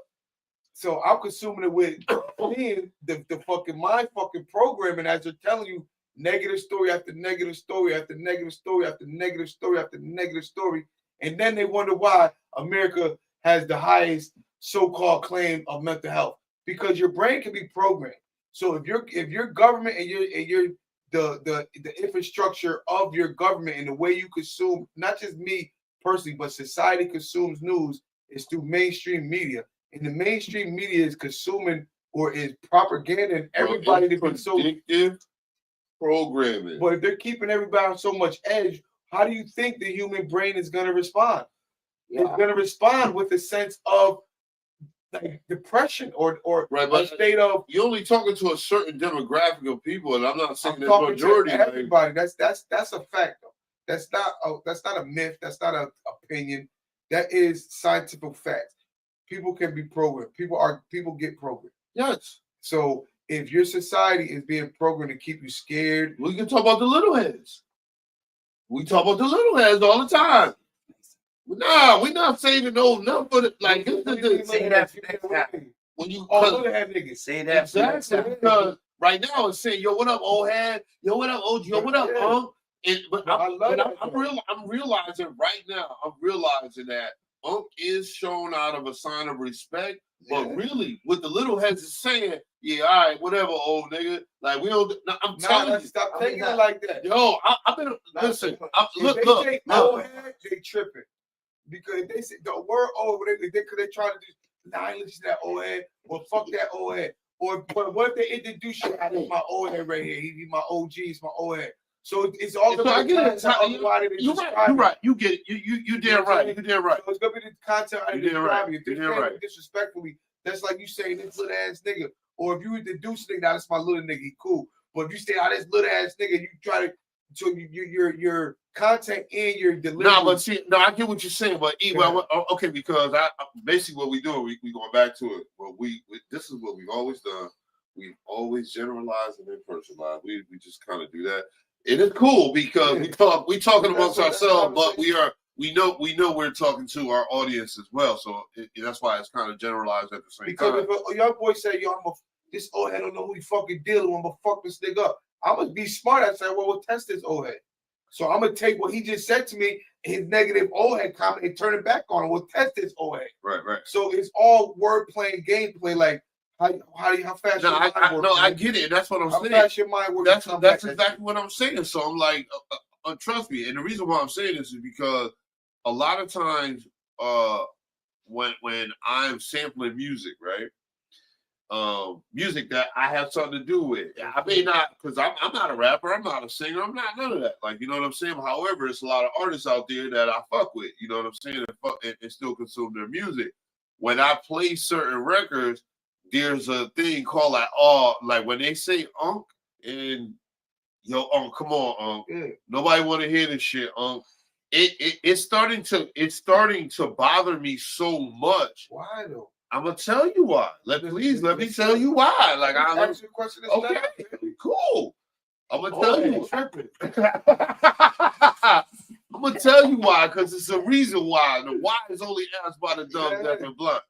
so I'm consuming it with the fucking my fucking programming as they're telling you negative story after negative story after negative story after negative story after negative story. And then they wonder why America has the highest so-called claim of mental health. Because your brain can be programmed. So if your government and you're the infrastructure of your government and the way you consume, not just me personally, but society consumes news is through mainstream media. And the mainstream media is consuming or is propaganda everybody to be so predictive programming. But if they're keeping everybody on so much edge, how do you think the human brain is going to respond? Yeah. It's going to respond with a sense of like depression or right, a state of. You're only talking to a certain demographic of people, and I'm not saying there's majority. Everybody, that's a fact though. That's not a myth. That's not an opinion. That is scientific facts. People can be programmed. People get programmed. Yes. So if your society is being programmed to keep you scared, we can talk about the little heads. We talk about the little heads all the time. Nah, we're not saving those numbers. Like this is say that when you little head niggas say that exactly because right now it's saying yo what up old head, yo what up OG, yo what up I'm realizing right now that Unc is shown out of a sign of respect, but really what the little heads is saying, yeah, all right, whatever, old nigga. Like we don't. I'm telling you, stop taking it like that. Yo, I've been listen. Look. Old head, they tripping because they say the word old. They try to do. Nah, I ain't listen to that old head. Well, fuck that old head. Or but what if they introduce you? It's my old head right here. He's my OG. It's my old head. So it's all so I get it. You're right. You get it. You damn right. You damn right. So it's gonna be the content I describe you. If you're right. Disrespectfully, that's like you saying this little ass nigga. Or if you introduce nigga, now that's my little nigga, he cool. But if you say, this little ass nigga, you try to your content and your delivery. I get what you're saying, but okay, because I basically what we do, we going back to it. Well, this is what we've always done. We've always generalized and then personalized. We just kind of do that. It is cool because we talking amongst ourselves, but we know we're talking to our audience as well. So that's why it's kind of generalized at the same time. Because if a young boy say, yo, this old head don't know who he fucking dealing with, I'm gonna fuck this nigga up. I'm gonna be smart. I say, well, we'll test this old head. So I'm gonna take what he just said to me, his negative old head comment, and turn it back on him. We'll test this old head. Right. So it's all wordplay and gameplay. Like how fast? I get it. That's what I'm saying. How fast your mind works? That's exactly what I'm saying. So I'm like, trust me. And the reason why I'm saying this is because a lot of times, when I'm sampling music, right? Music that I have something to do with. I may not, because I'm not a rapper, I'm not a singer, I'm not none of that. Like, you know what I'm saying? However, it's a lot of artists out there that I fuck with, you know what I'm saying, and still consume their music. When I play certain records, there's a thing called like when they say Unc and yo Unc, come on Unc, nobody want to hear this shit Unc. It's starting to bother me so much. Why though? I'm gonna tell you why. Let me tell you why. Like I'm ask you a question. Okay, cool. I'm gonna tell you. I'm gonna tell you why, because it's a reason why. The why is only asked by the dumb, deaf, and blind.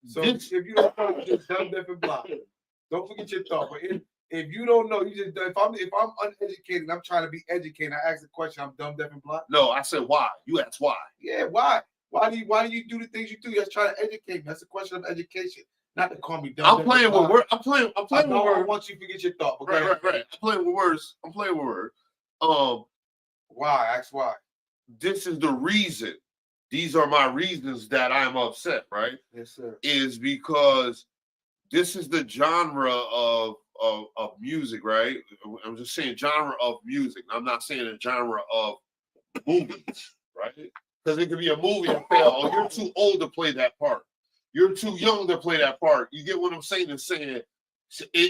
So if you don't know, you're just dumb, deaf, and blind. Don't forget your thought. But if you don't know, you just if I'm uneducated and I'm trying to be educated, I ask the question, I'm dumb, deaf, and blind. No, I said why. You asked why. Yeah, why? Why do you do the things you do? You're just trying to educate me. That's a question of education. Not to call me dumb. I'm playing with words. I'm playing with words. I want you to forget your thought. Right. I'm playing with words. Why? Ask why. This is the reason. These are my reasons that I'm upset, right? Yes, sir. Is because this is the genre of music, right? I'm just saying genre of music. I'm not saying a genre of movies, right? Because it could be a movie and fail. Oh, you're too old to play that part. You're too young to play that part. You get what I'm saying? And saying it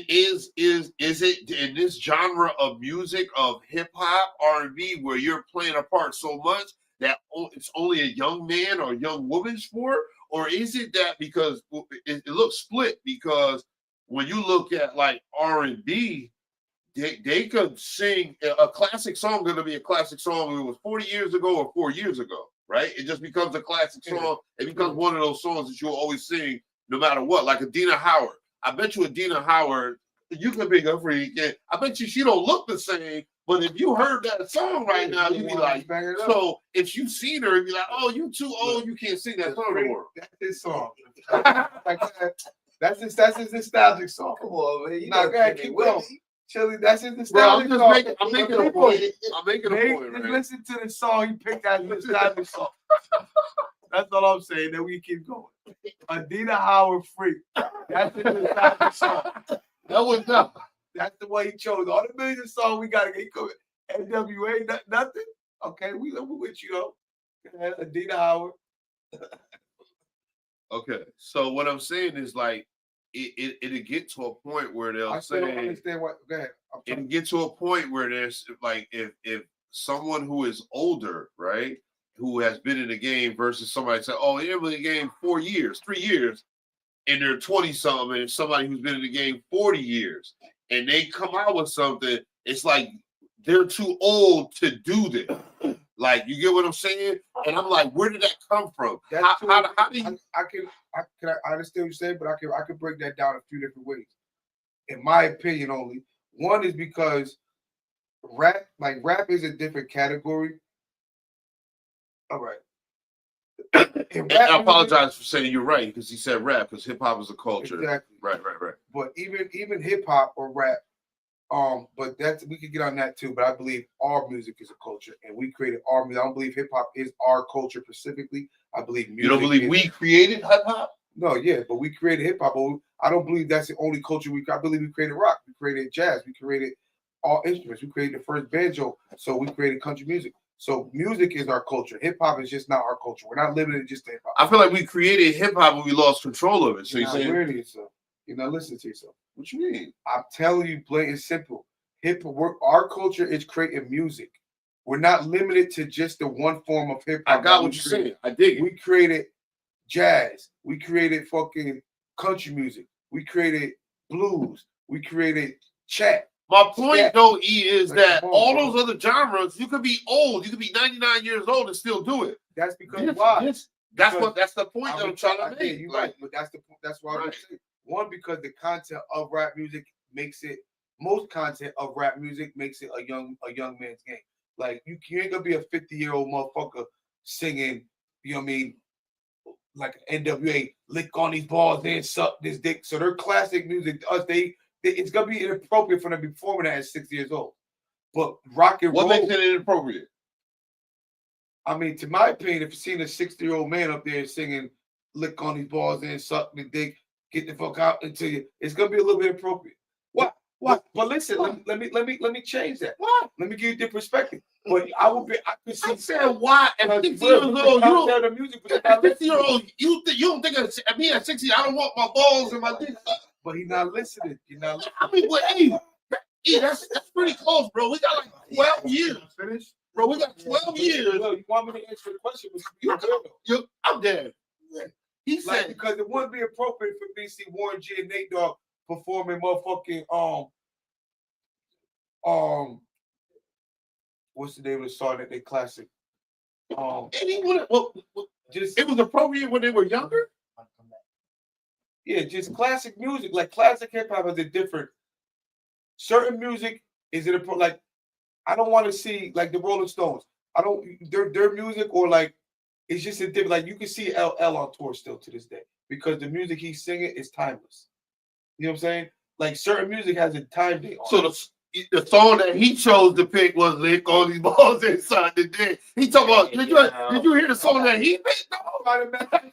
is it in this genre of music of hip hop, R&B, where you're playing a part so much that it's only a young man or a young woman's sport, or is it that because it looks split? Because when you look at like R&B, they could sing a classic song. Going to be a classic song. It was 40 years ago or 4 years ago. Right? It just becomes a classic song. It becomes one of those songs that you'll always sing no matter what. Like Adina Howard. I bet you Adina Howard, you could be a freak. And I bet you she don't look the same. But if you heard that song right now, you'd be like, so if you seen her, you'd be like, oh, you too old, you can't sing that song anymore. That's his song. That's his nostalgic song. Come on, man. Go ahead, keep going. Chili, that's his nostalgic song. I'm making a point. I'm making a point, Just man. listen to the song he picked out his nostalgic song. That's all I'm saying. Then we keep going. Adina Howard Freak. That's his nostalgic song. That was up. That's the way he chose. All the million songs we got to get covered. NWA, nothing. Okay, we with you though. Adina Howard. Okay, so what I'm saying is like it'll get to a point where they'll say. I don't understand what. Go ahead. It'll get to a point where there's like if someone who is older, right, who has been in the game versus somebody say, oh, they've been in the game 4 years, 3 years, and they're 20-something, and somebody who's been in the game 40 years, and they come out with something, it's like they're too old to do this. Like, you get what I'm saying? And I'm like, where did that come from? How do you? I understand what you're saying, but I can break that down a few different ways. In my opinion, only one is because rap is a different category. All right. I apologize for saying you're right because he said rap because hip hop is a culture. Exactly. Right. But even hip hop or rap, but we could get on that too. But I believe our music is a culture, and we created our music. I don't believe hip hop is our culture specifically. I believe music. You don't believe we created hip hop? No, yeah, but we created hip hop. But I don't believe that's the only culture I believe we created rock. We created jazz. We created all instruments. We created the first banjo. So we created country music. So music is our culture. Hip hop is just not our culture. We're not limited just to hip hop. I feel like we created hip hop and we lost control of it. So you're not listening to yourself. What you mean? I'm telling you, plain and simple. Our culture is creating music. We're not limited to just the one form of hip hop. I got what you're saying. I dig it. We created jazz. We created fucking country music. We created blues. We created chat. My point, though, is that all those other genres, you could be old. You could be 99 years old and still do it. That's because why? That's the point that I'm trying to make. You're right, but that's why I'm saying. One, because the content of rap music makes it. Most content of rap music makes it a young man's game. Like you ain't gonna be a 50-year-old motherfucker singing, you know what I mean, like NWA, lick on these balls, then suck this dick. So their classic music to us, it's gonna be inappropriate for them to be performing that at 60 years old. But rock and roll. What makes it inappropriate? I mean, to my opinion, if you're seeing a 60-year-old man up there singing lick on these balls and suck the dick, get the fuck out into you, it's gonna be a little bit inappropriate. What? But listen, let me change that. What? Let me give you a different perspective. But I could see. I said why at 60 years old, you don't. At 60 years old, you don't think of me at 60. I don't want my balls and my dick. But he's not listening. You're not listening. I mean, but that's pretty close, bro. We got like 12 years. Finish, bro. We got 12 years. Well, you want me to answer the question? I'm dead. He said because it wouldn't be appropriate for me to see Warren G and Nate Dogg performing motherfucking what's the name of the song that they classic? And he would just it was appropriate when they were younger. Yeah, just classic music. Like classic hip hop is a different. Certain music is it a like. I don't want to see like the Rolling Stones. I don't their music or like it's just a different. Like you can see LL on tour still to this day because the music he's singing is timeless. You know what I'm saying? Like certain music has a time date on So the song that he chose to pick was "Lick All These Balls Inside the Dick." He talking about. Did you hear the song that he picked? No,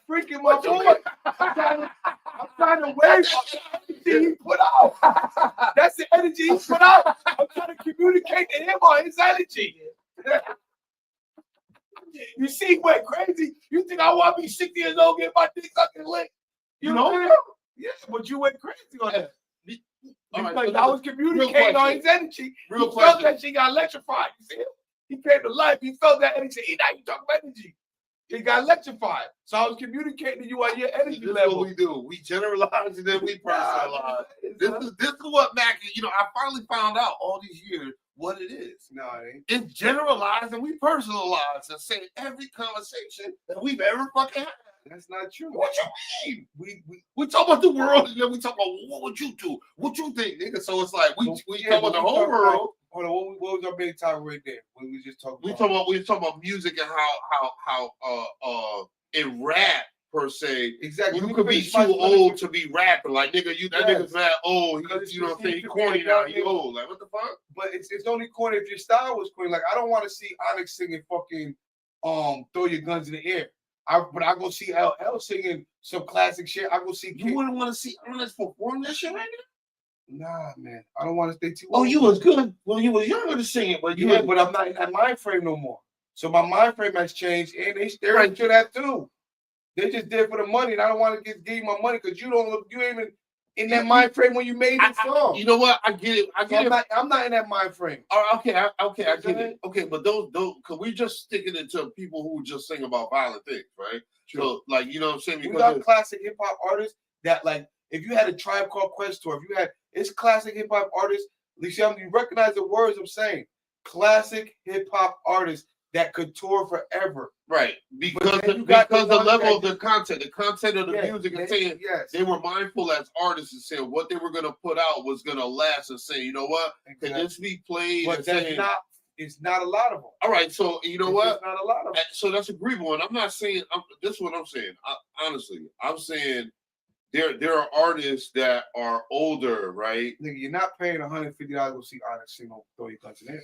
freaking my boy. I'm trying to wave the energy he put out. That's the energy he put out. I'm trying to communicate to him on his energy. You see, he went crazy. You think I want to be 60 years old, get my dick sucking licked? You know? Yeah, but you went crazy on that. Right, I was communicating on his energy. He felt that shit got electrified. You see him? He came to life. He felt that energy. Now you talking about energy. He got electrified. So I was communicating to you on your energy level. This is what we do. We generalize and then we personalize. This is what Mac. I finally found out all these years what it is. No, it ain't. It's generalized and we personalize and say every conversation that we've ever fucking had. That's not true. What you mean? We talk about the world and then we talk about what would you do? What you think, nigga? So it's like we talk about the whole world. Hold on, what was our main topic right there? What we just talking about? We talking about music and how in rap per se. Exactly. You could be too old to be rapping. Like nigga, that nigga's mad old. You know what I'm saying? He corny now. He old. Like what the fuck? But it's only corny if your style was corny. Like I don't want to see Onyx singing fucking throw your guns in the air. But I go see LL singing some classic shit. I go see. You wouldn't want to see Onyx perform that shit right now? Nah, man. I don't want to stay too. Oh, you was good when you was younger to sing it, but but I'm not in that mind frame no more. So my mind frame has changed, and they're into that too. They just did it for the money, and I don't want to give you my money because you ain't even in that mind frame when you made the song. You know what? I get it. I'm not in that mind frame. Okay, I get it. Okay, but those, cause we just sticking it to people who just sing about violent things, right? Sure. So, like, you know what I'm saying? We got classic hip hop artists that, like, if you had a Tribe Called Quest tour, it's classic hip hop artists. You recognize the words I'm saying. Classic hip hop artists that could tour forever. Right. Because the level of the content of the music and saying they were mindful as artists and saying what they were gonna put out was gonna last and saying, you know what? Can this be played? But it's not a lot of them. All right, so you know what? Not a lot of them. So that's agreeable. And I'm not saying this is what I'm saying. Honestly, I'm saying there are artists that are older, right? Nigga, you're not paying $150 to see Onyx sing on Throw Your Guns in There.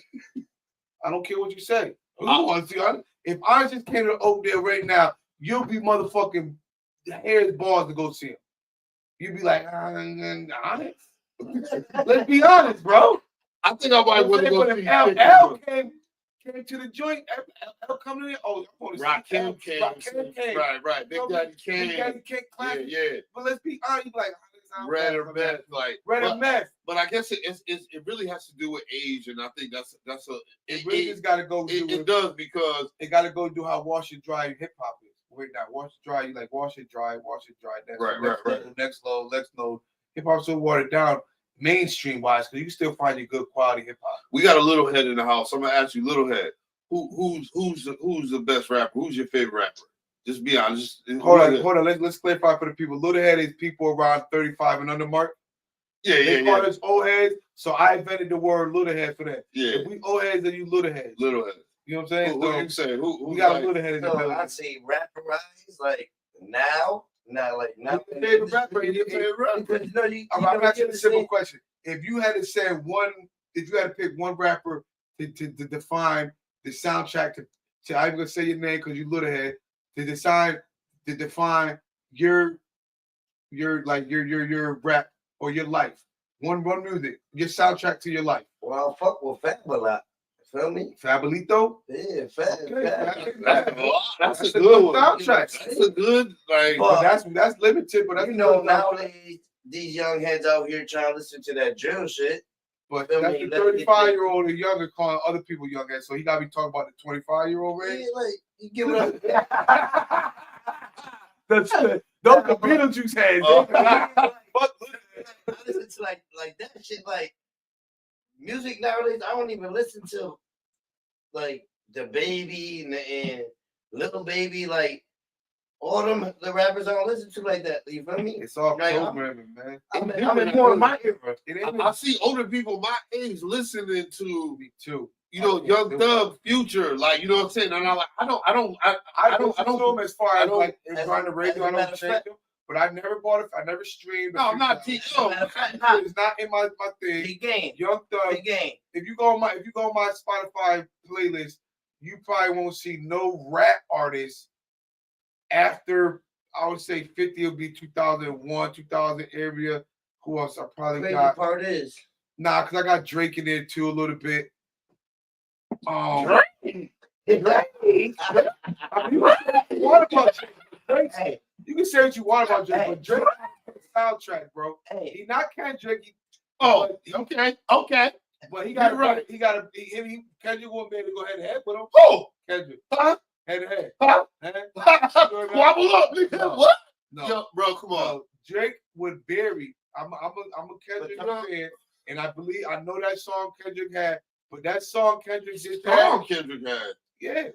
I don't care what you say. If I just came to Oakdale right now, you'll be motherfucking hair's balls to go see him. You'd be like, Onyx? Let's be honest, bro. I think I might want to go see LL came to the joint. LL coming in. Oh, Rakim came. Right. Big Daddy came. Classic. Yeah. But let's be honest, like Red or Meth, or Meth. But I guess it really has to do with age, and I think that's it really just got to go. It does because it got to go do how wash and dry hip hop is. Wait, now wash and dry, you like wash it dry. That's right. Next low. Hip hop's so watered down, mainstream wise, because you can still find your good quality hip hop. We got a Little Head in the house. I'm gonna ask you, Little Head, who's the best rapper? Who's your favorite rapper? Just be honest. Hold on. Let's clarify for the people. Little Head is people around 35 and under mark. They call us old heads, so I invented the word little head for that. Yeah. If we old heads, then you little heads. Little heads. You know what I'm saying? Who you say? Who we got a little head in the building. I say rapperize like now, not like now. Your favorite rapper? I'm asking a simple question. If you had to say if you had to pick one rapper to define the soundtrack to I'm gonna say your name because you little head to define your rap or your life. One music, your soundtrack to your life. Well, I fuck with Fab a lot. Feel me? Fabulito? Yeah, Fab. That's a good soundtrack. That's a good that's limited, but that's nowadays these young heads out here trying to listen to that drill shit. But that's the 35-year-old or younger calling other people young heads, so he gotta be talking about the 25-year-old range. Yeah, like you give it up. Those the Beetlejuice heads. I listen to like that shit. Like music nowadays, I don't even listen to like the baby and little baby, like all them the rappers I don't listen to like that. You feel me? It's all Like, programming, man. I'm in more of my era. It ain't I see older people my age listening to me too. Young Thug, Future, like you know what I'm saying. And I'm like, I don't to him as far as like as it's on the radio. I don't change them, but I never bought it. I never streamed. No, I'm not Matter of fact, It's not in my thing. Big game. Young Thug. Big game. If you go on my Spotify playlist, you probably won't see no rap artists after I would say 50 will be 2001, 2000 area. Who else? I probably Crazy got part is because I got Drake in there too a little bit. Drake. What about Drake? hey, You can say what you want about Drake, Hey. but Drake is a soundtrack, bro. hey, He not Kendrick, Oh, okay. but he got You're right. Kendrick won't be able to go head to head with him. Oh, Kendrick, huh? head to head. Huh? Huh? Wobble up, nigga. No. What? No, Yo, bro, come on. no. Drake would bury. I'm a Kendrick But you know- fan, and I know that song Kendrick had, but that song Kendrick just Strong had, Kendrick had. yeah,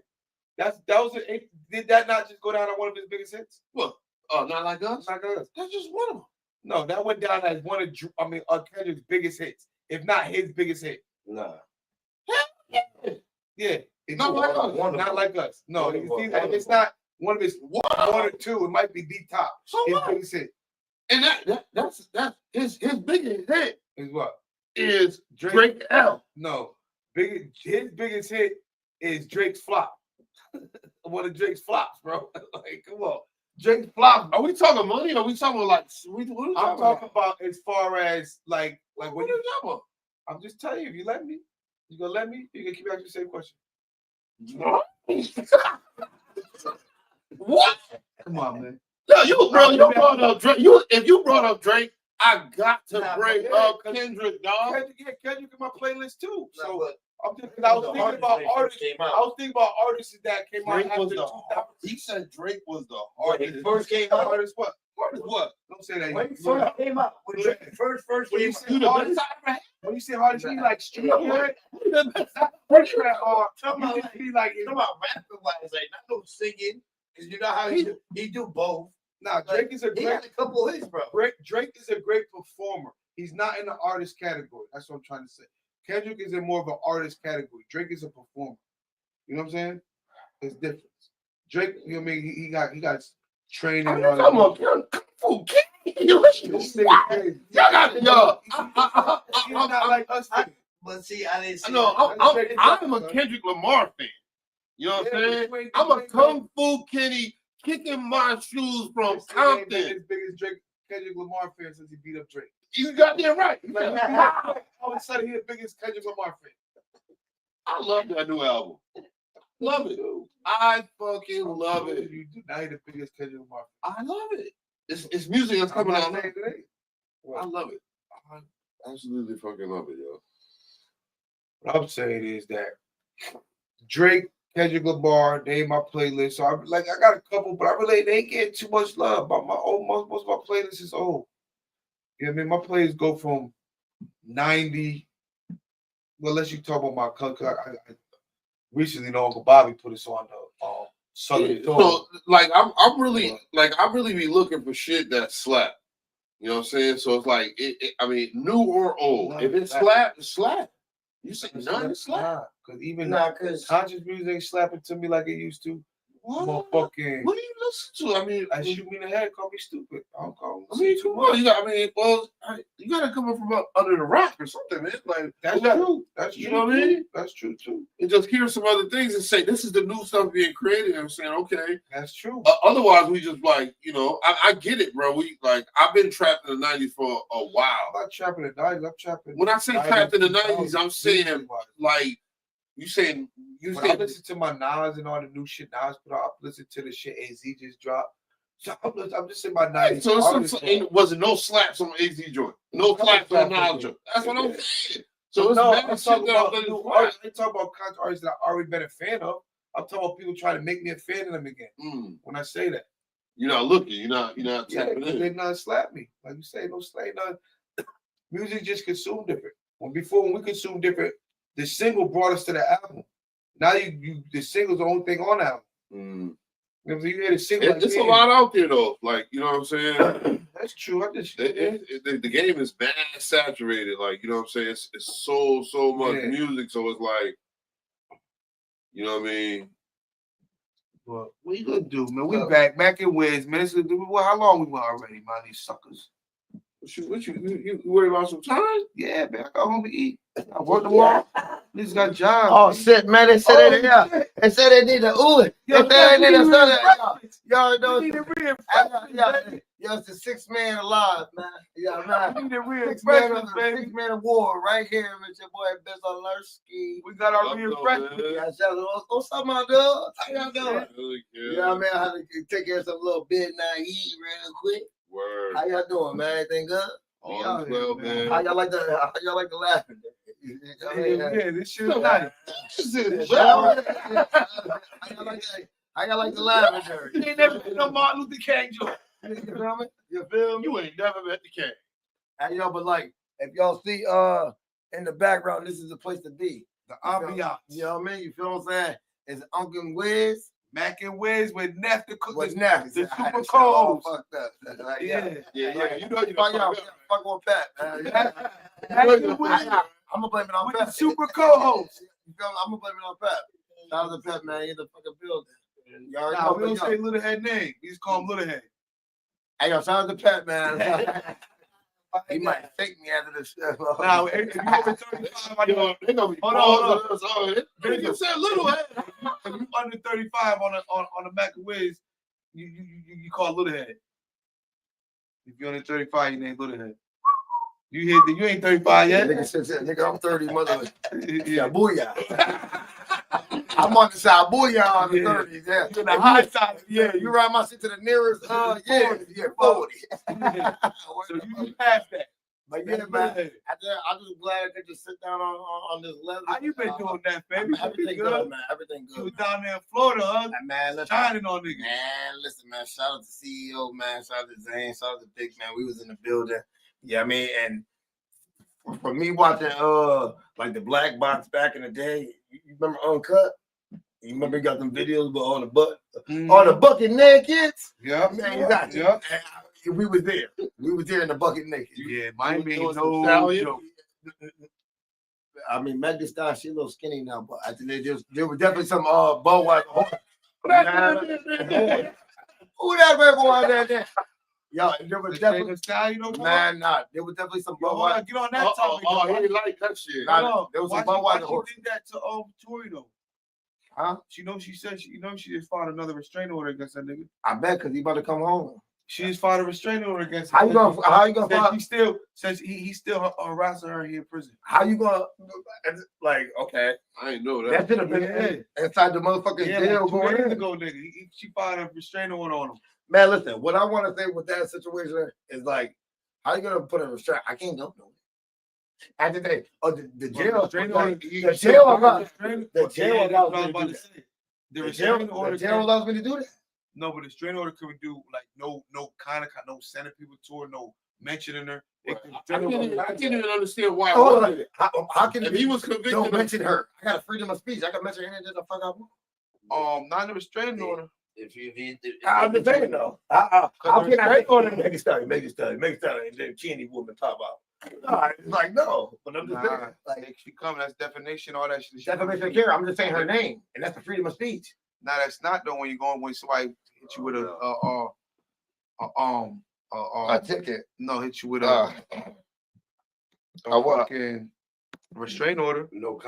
did that not just go down on one of his biggest hits? What? Oh, not like us. Not us. That's just one of them. No, that went down as one of Kendrick's biggest hits, if not his biggest hit. nah. Yeah, it's Not like us. Not like us. No, Wonderful. if it's not one of his one or two, it might be the top. So His what? biggest hit And that's his biggest hit is what? is Drake L. No, his biggest hit is Drake's flop. One of Drake's flops, bro. Like, come on, Drake's flop. Are we talking money? Or are we talking like? What are we I'm talking about as far as like What when are you talking I'm just telling you, if you let me, you gonna let me? You gonna keep asking the same question? about? What? Come on, man. No, you brought up Drake. If you brought up Drake, I got to Nah, bring yeah, up 'cause- Kendrick, dog. Kendrick in my playlist too. Nah, So but I'm just because I was the thinking hardest about when it first artists. came I out. was thinking about artists that came out Drake after was the 2000. He said Drake was the When hardest. it first came out, Artists what? Hardest what? Don't say that. when it first came out, when Drake first When came you out, say You the hardest, best I ever had. when you say hardest, you mean like street Yeah. good? You the best I First rap hard. talking You about just like, be like, talking about rapping wise, like not no singing, because you know how he do both. nah, Drake is a He great. had a couple hits, bro. Drake is a great performer. He's not in the artist category. That's what I'm trying to say. Kendrick is in more of an artist category. Drake is a performer. You know what I'm saying? It's different. Drake, you know what I mean? He got training I'm on talking about Kung Fu Kid. You listen This to nigga what? crazy. Y'all got y'all. He's not like us. But see, I didn't see. No, that. I'm a Kendrick Lamar fan. You know what I'm saying? I'm a Kung Fu Kenny kicking my shoes from Compton. His biggest Kendrick Lamar fan since he beat up Drake. You got that right. Like, all of a sudden, he's the biggest Kendrick Lamar fan. I love that new album. Love it. I fucking love it. You do not the biggest Kendrick Lamar I love it. It's music that's fan. coming I'm out. not saying today. I love it. I absolutely fucking love it, yo. What I'm saying is that Drake, Kendrick Lamar, they in my playlist. So I got a couple, but they ain't getting too much love. But most of my playlist is old. You know what I mean? My playlists go from 90. Well, unless you talk about my country, I recently know Uncle Bobby put us on the Southern Tone. So like I'm really be looking for shit that slap. You know what I'm saying? So it's like I mean, new or old. No, if it slap. slap, it slap. You say none slap. Because even Nah, cause conscious music ain't slapping to me like it used to. What? Motherfucking. What do you listen to? I mean, I shoot me in the head, call me stupid. I don't call I mean, come on. You gotta come up from under the rock or something, man. Like That's you true. That's true. You know what I mean? That's true too. and just hear some other things and say this is the new stuff being created. And I'm saying, okay. That's true. Otherwise, we just like, you know, I get it, bro. We like I've been trapped in the '90s for a while. I'm not trapping the 90s. I'm trapping. When I say trapped in the '90s, I'm saying like you when I listen to my Nas and all the new shit Nas put out, I listen to the shit AZ just dropped. So I'm just in my 90s. So it wasn't no slaps on AZ joint, no slaps on Nas joint. That's what I'm saying. So it's no, mad I'm shit talking that about I'm new letting artists. I ain't talking about country artists that I already been a fan of. I'm talking about people trying to make me a fan of them again. When I say that, You're not looking. You're not tapping because in. they not slap me. Like you say, no slap. None. Music just consumed different. When we consumed different, the single brought us to the album. Now you the single's the only thing on album. Mm. You know what I'm saying? You hear the single. It's a lot out there though. Like, you know what I'm saying? That's true. I just The game is mad saturated. Like, you know what I'm saying? It's so much music. So it's like, you know what I mean? Well, what you gonna do, man? We back in Wiz, man. Well, how long we went already, man? These suckers. What you worried about some time? Yeah, man. I got home to eat. I worked tomorrow. Niggas got jobs. Oh shit, man! They said they said they need a Uber. They said they need a y'all know. Yo, it's the 6 man alive, man. Yeah, man. 6 man award right here with your boy Bezalurski. We got our refreshment. Yeah, what's up, my dude? How y'all doing? Yeah, man. I had to take care of some little midnight heat real quick. Word. How y'all doing, man? Everything good? All well, man. How y'all like the laughing? Yeah, this shit is nice. How y'all like the lavender? You ain't never been no Martin Luther King joint. You feel me? You feel me? You ain't never met the king. And yo, but like, if y'all see in the background, this is the place to be. The ambiance. You know what I mean? You feel what I'm saying? It's Uncle Wiz. Mac and Wiz with Neff the cook. What's Neff? The super co-host. Fucked up. Like, Yeah. You know you fuck y'all. Fuck on Pat, man. Mac and Wiz. I'm gonna blame it on With Pat. the super co-host. You feel me? I'm gonna blame it on Pat. Shout out to Pat, man. He in the fucking building. Y'all Nah, we don't say Little Head name. We just call him Little Head. Hey, yo, shout out to Pat, man. He might take me after this shit. Now, if you over 35, I know. They gonna be Hold on. They said little head. If you under 35 on a Mac and Wiz, you call Little Head. If you're under 35, you name Little Head. You ain't 35 yet. Nigga, I'm 30, mother. Yeah, Booyah. I'm on the side, booyah on the 30s. Yeah, you're the high side. Yeah, you ride my shit to the nearest. 40. Yeah, 40. So you passed that. But yeah, man. I'm just glad I could just sit down on this leather. How you been doing that, baby? Everything good, man. Everything good. You was down there in Florida, huh? Man, listen, shining on niggas. Man, listen, man. Shout out to CEO, man. Shout out to Zane. Shout out to Big Man. We was in the building. Yeah, I mean, and for me watching like the Black Box back in the day, you remember Uncut? You remember you got them videos with all the bucket nakeds? Yeah, man, exactly. Yeah. We was there. We was there in the bucket naked. Yeah, Miami ain't no joke. I mean, Meg Thee Stallion, she a little skinny now, but I think there was definitely some Budweiser. Who that red boy there? Yo, there was definitely man, nah. There was definitely some Budweiser. Get on that topic. Oh, he didn't like that shit. No, there was some Budweiser. Why she did that to Tori though? Huh? She said she just filed another restraining order against that nigga. I bet because he about to come home. She just filed a restraining order against him. How you gonna file? He still says he's still harassing her here in prison. How you gonna like? Okay, I ain't know that. That should have been inside the motherfucking jail like going in. Ago, nigga. She filed a restraining order on him. Man, listen. What I want to say with that situation is like, how you gonna put a restraint? I can't go nowhere. After that, the jail, the jail allows me to do that. No, but the restraining order can do like no kind of no sending people to her, no mentioning her. I can't even understand why. How can if he was convicted? Don't mention her. I got a freedom of speech. I can mention her just the fuck I want. Not in the restraining order. I'm just saying though. How can I make it study, and then Kenny woman talk about? It's like no, but I'm just saying, like she coming. That's defamation. All that shit. Defamation of character. I'm just saying her name, and that's the freedom of speech. Now that's not though when somebody hit you with a ticket. No, hit you with a fucking restraining order. No.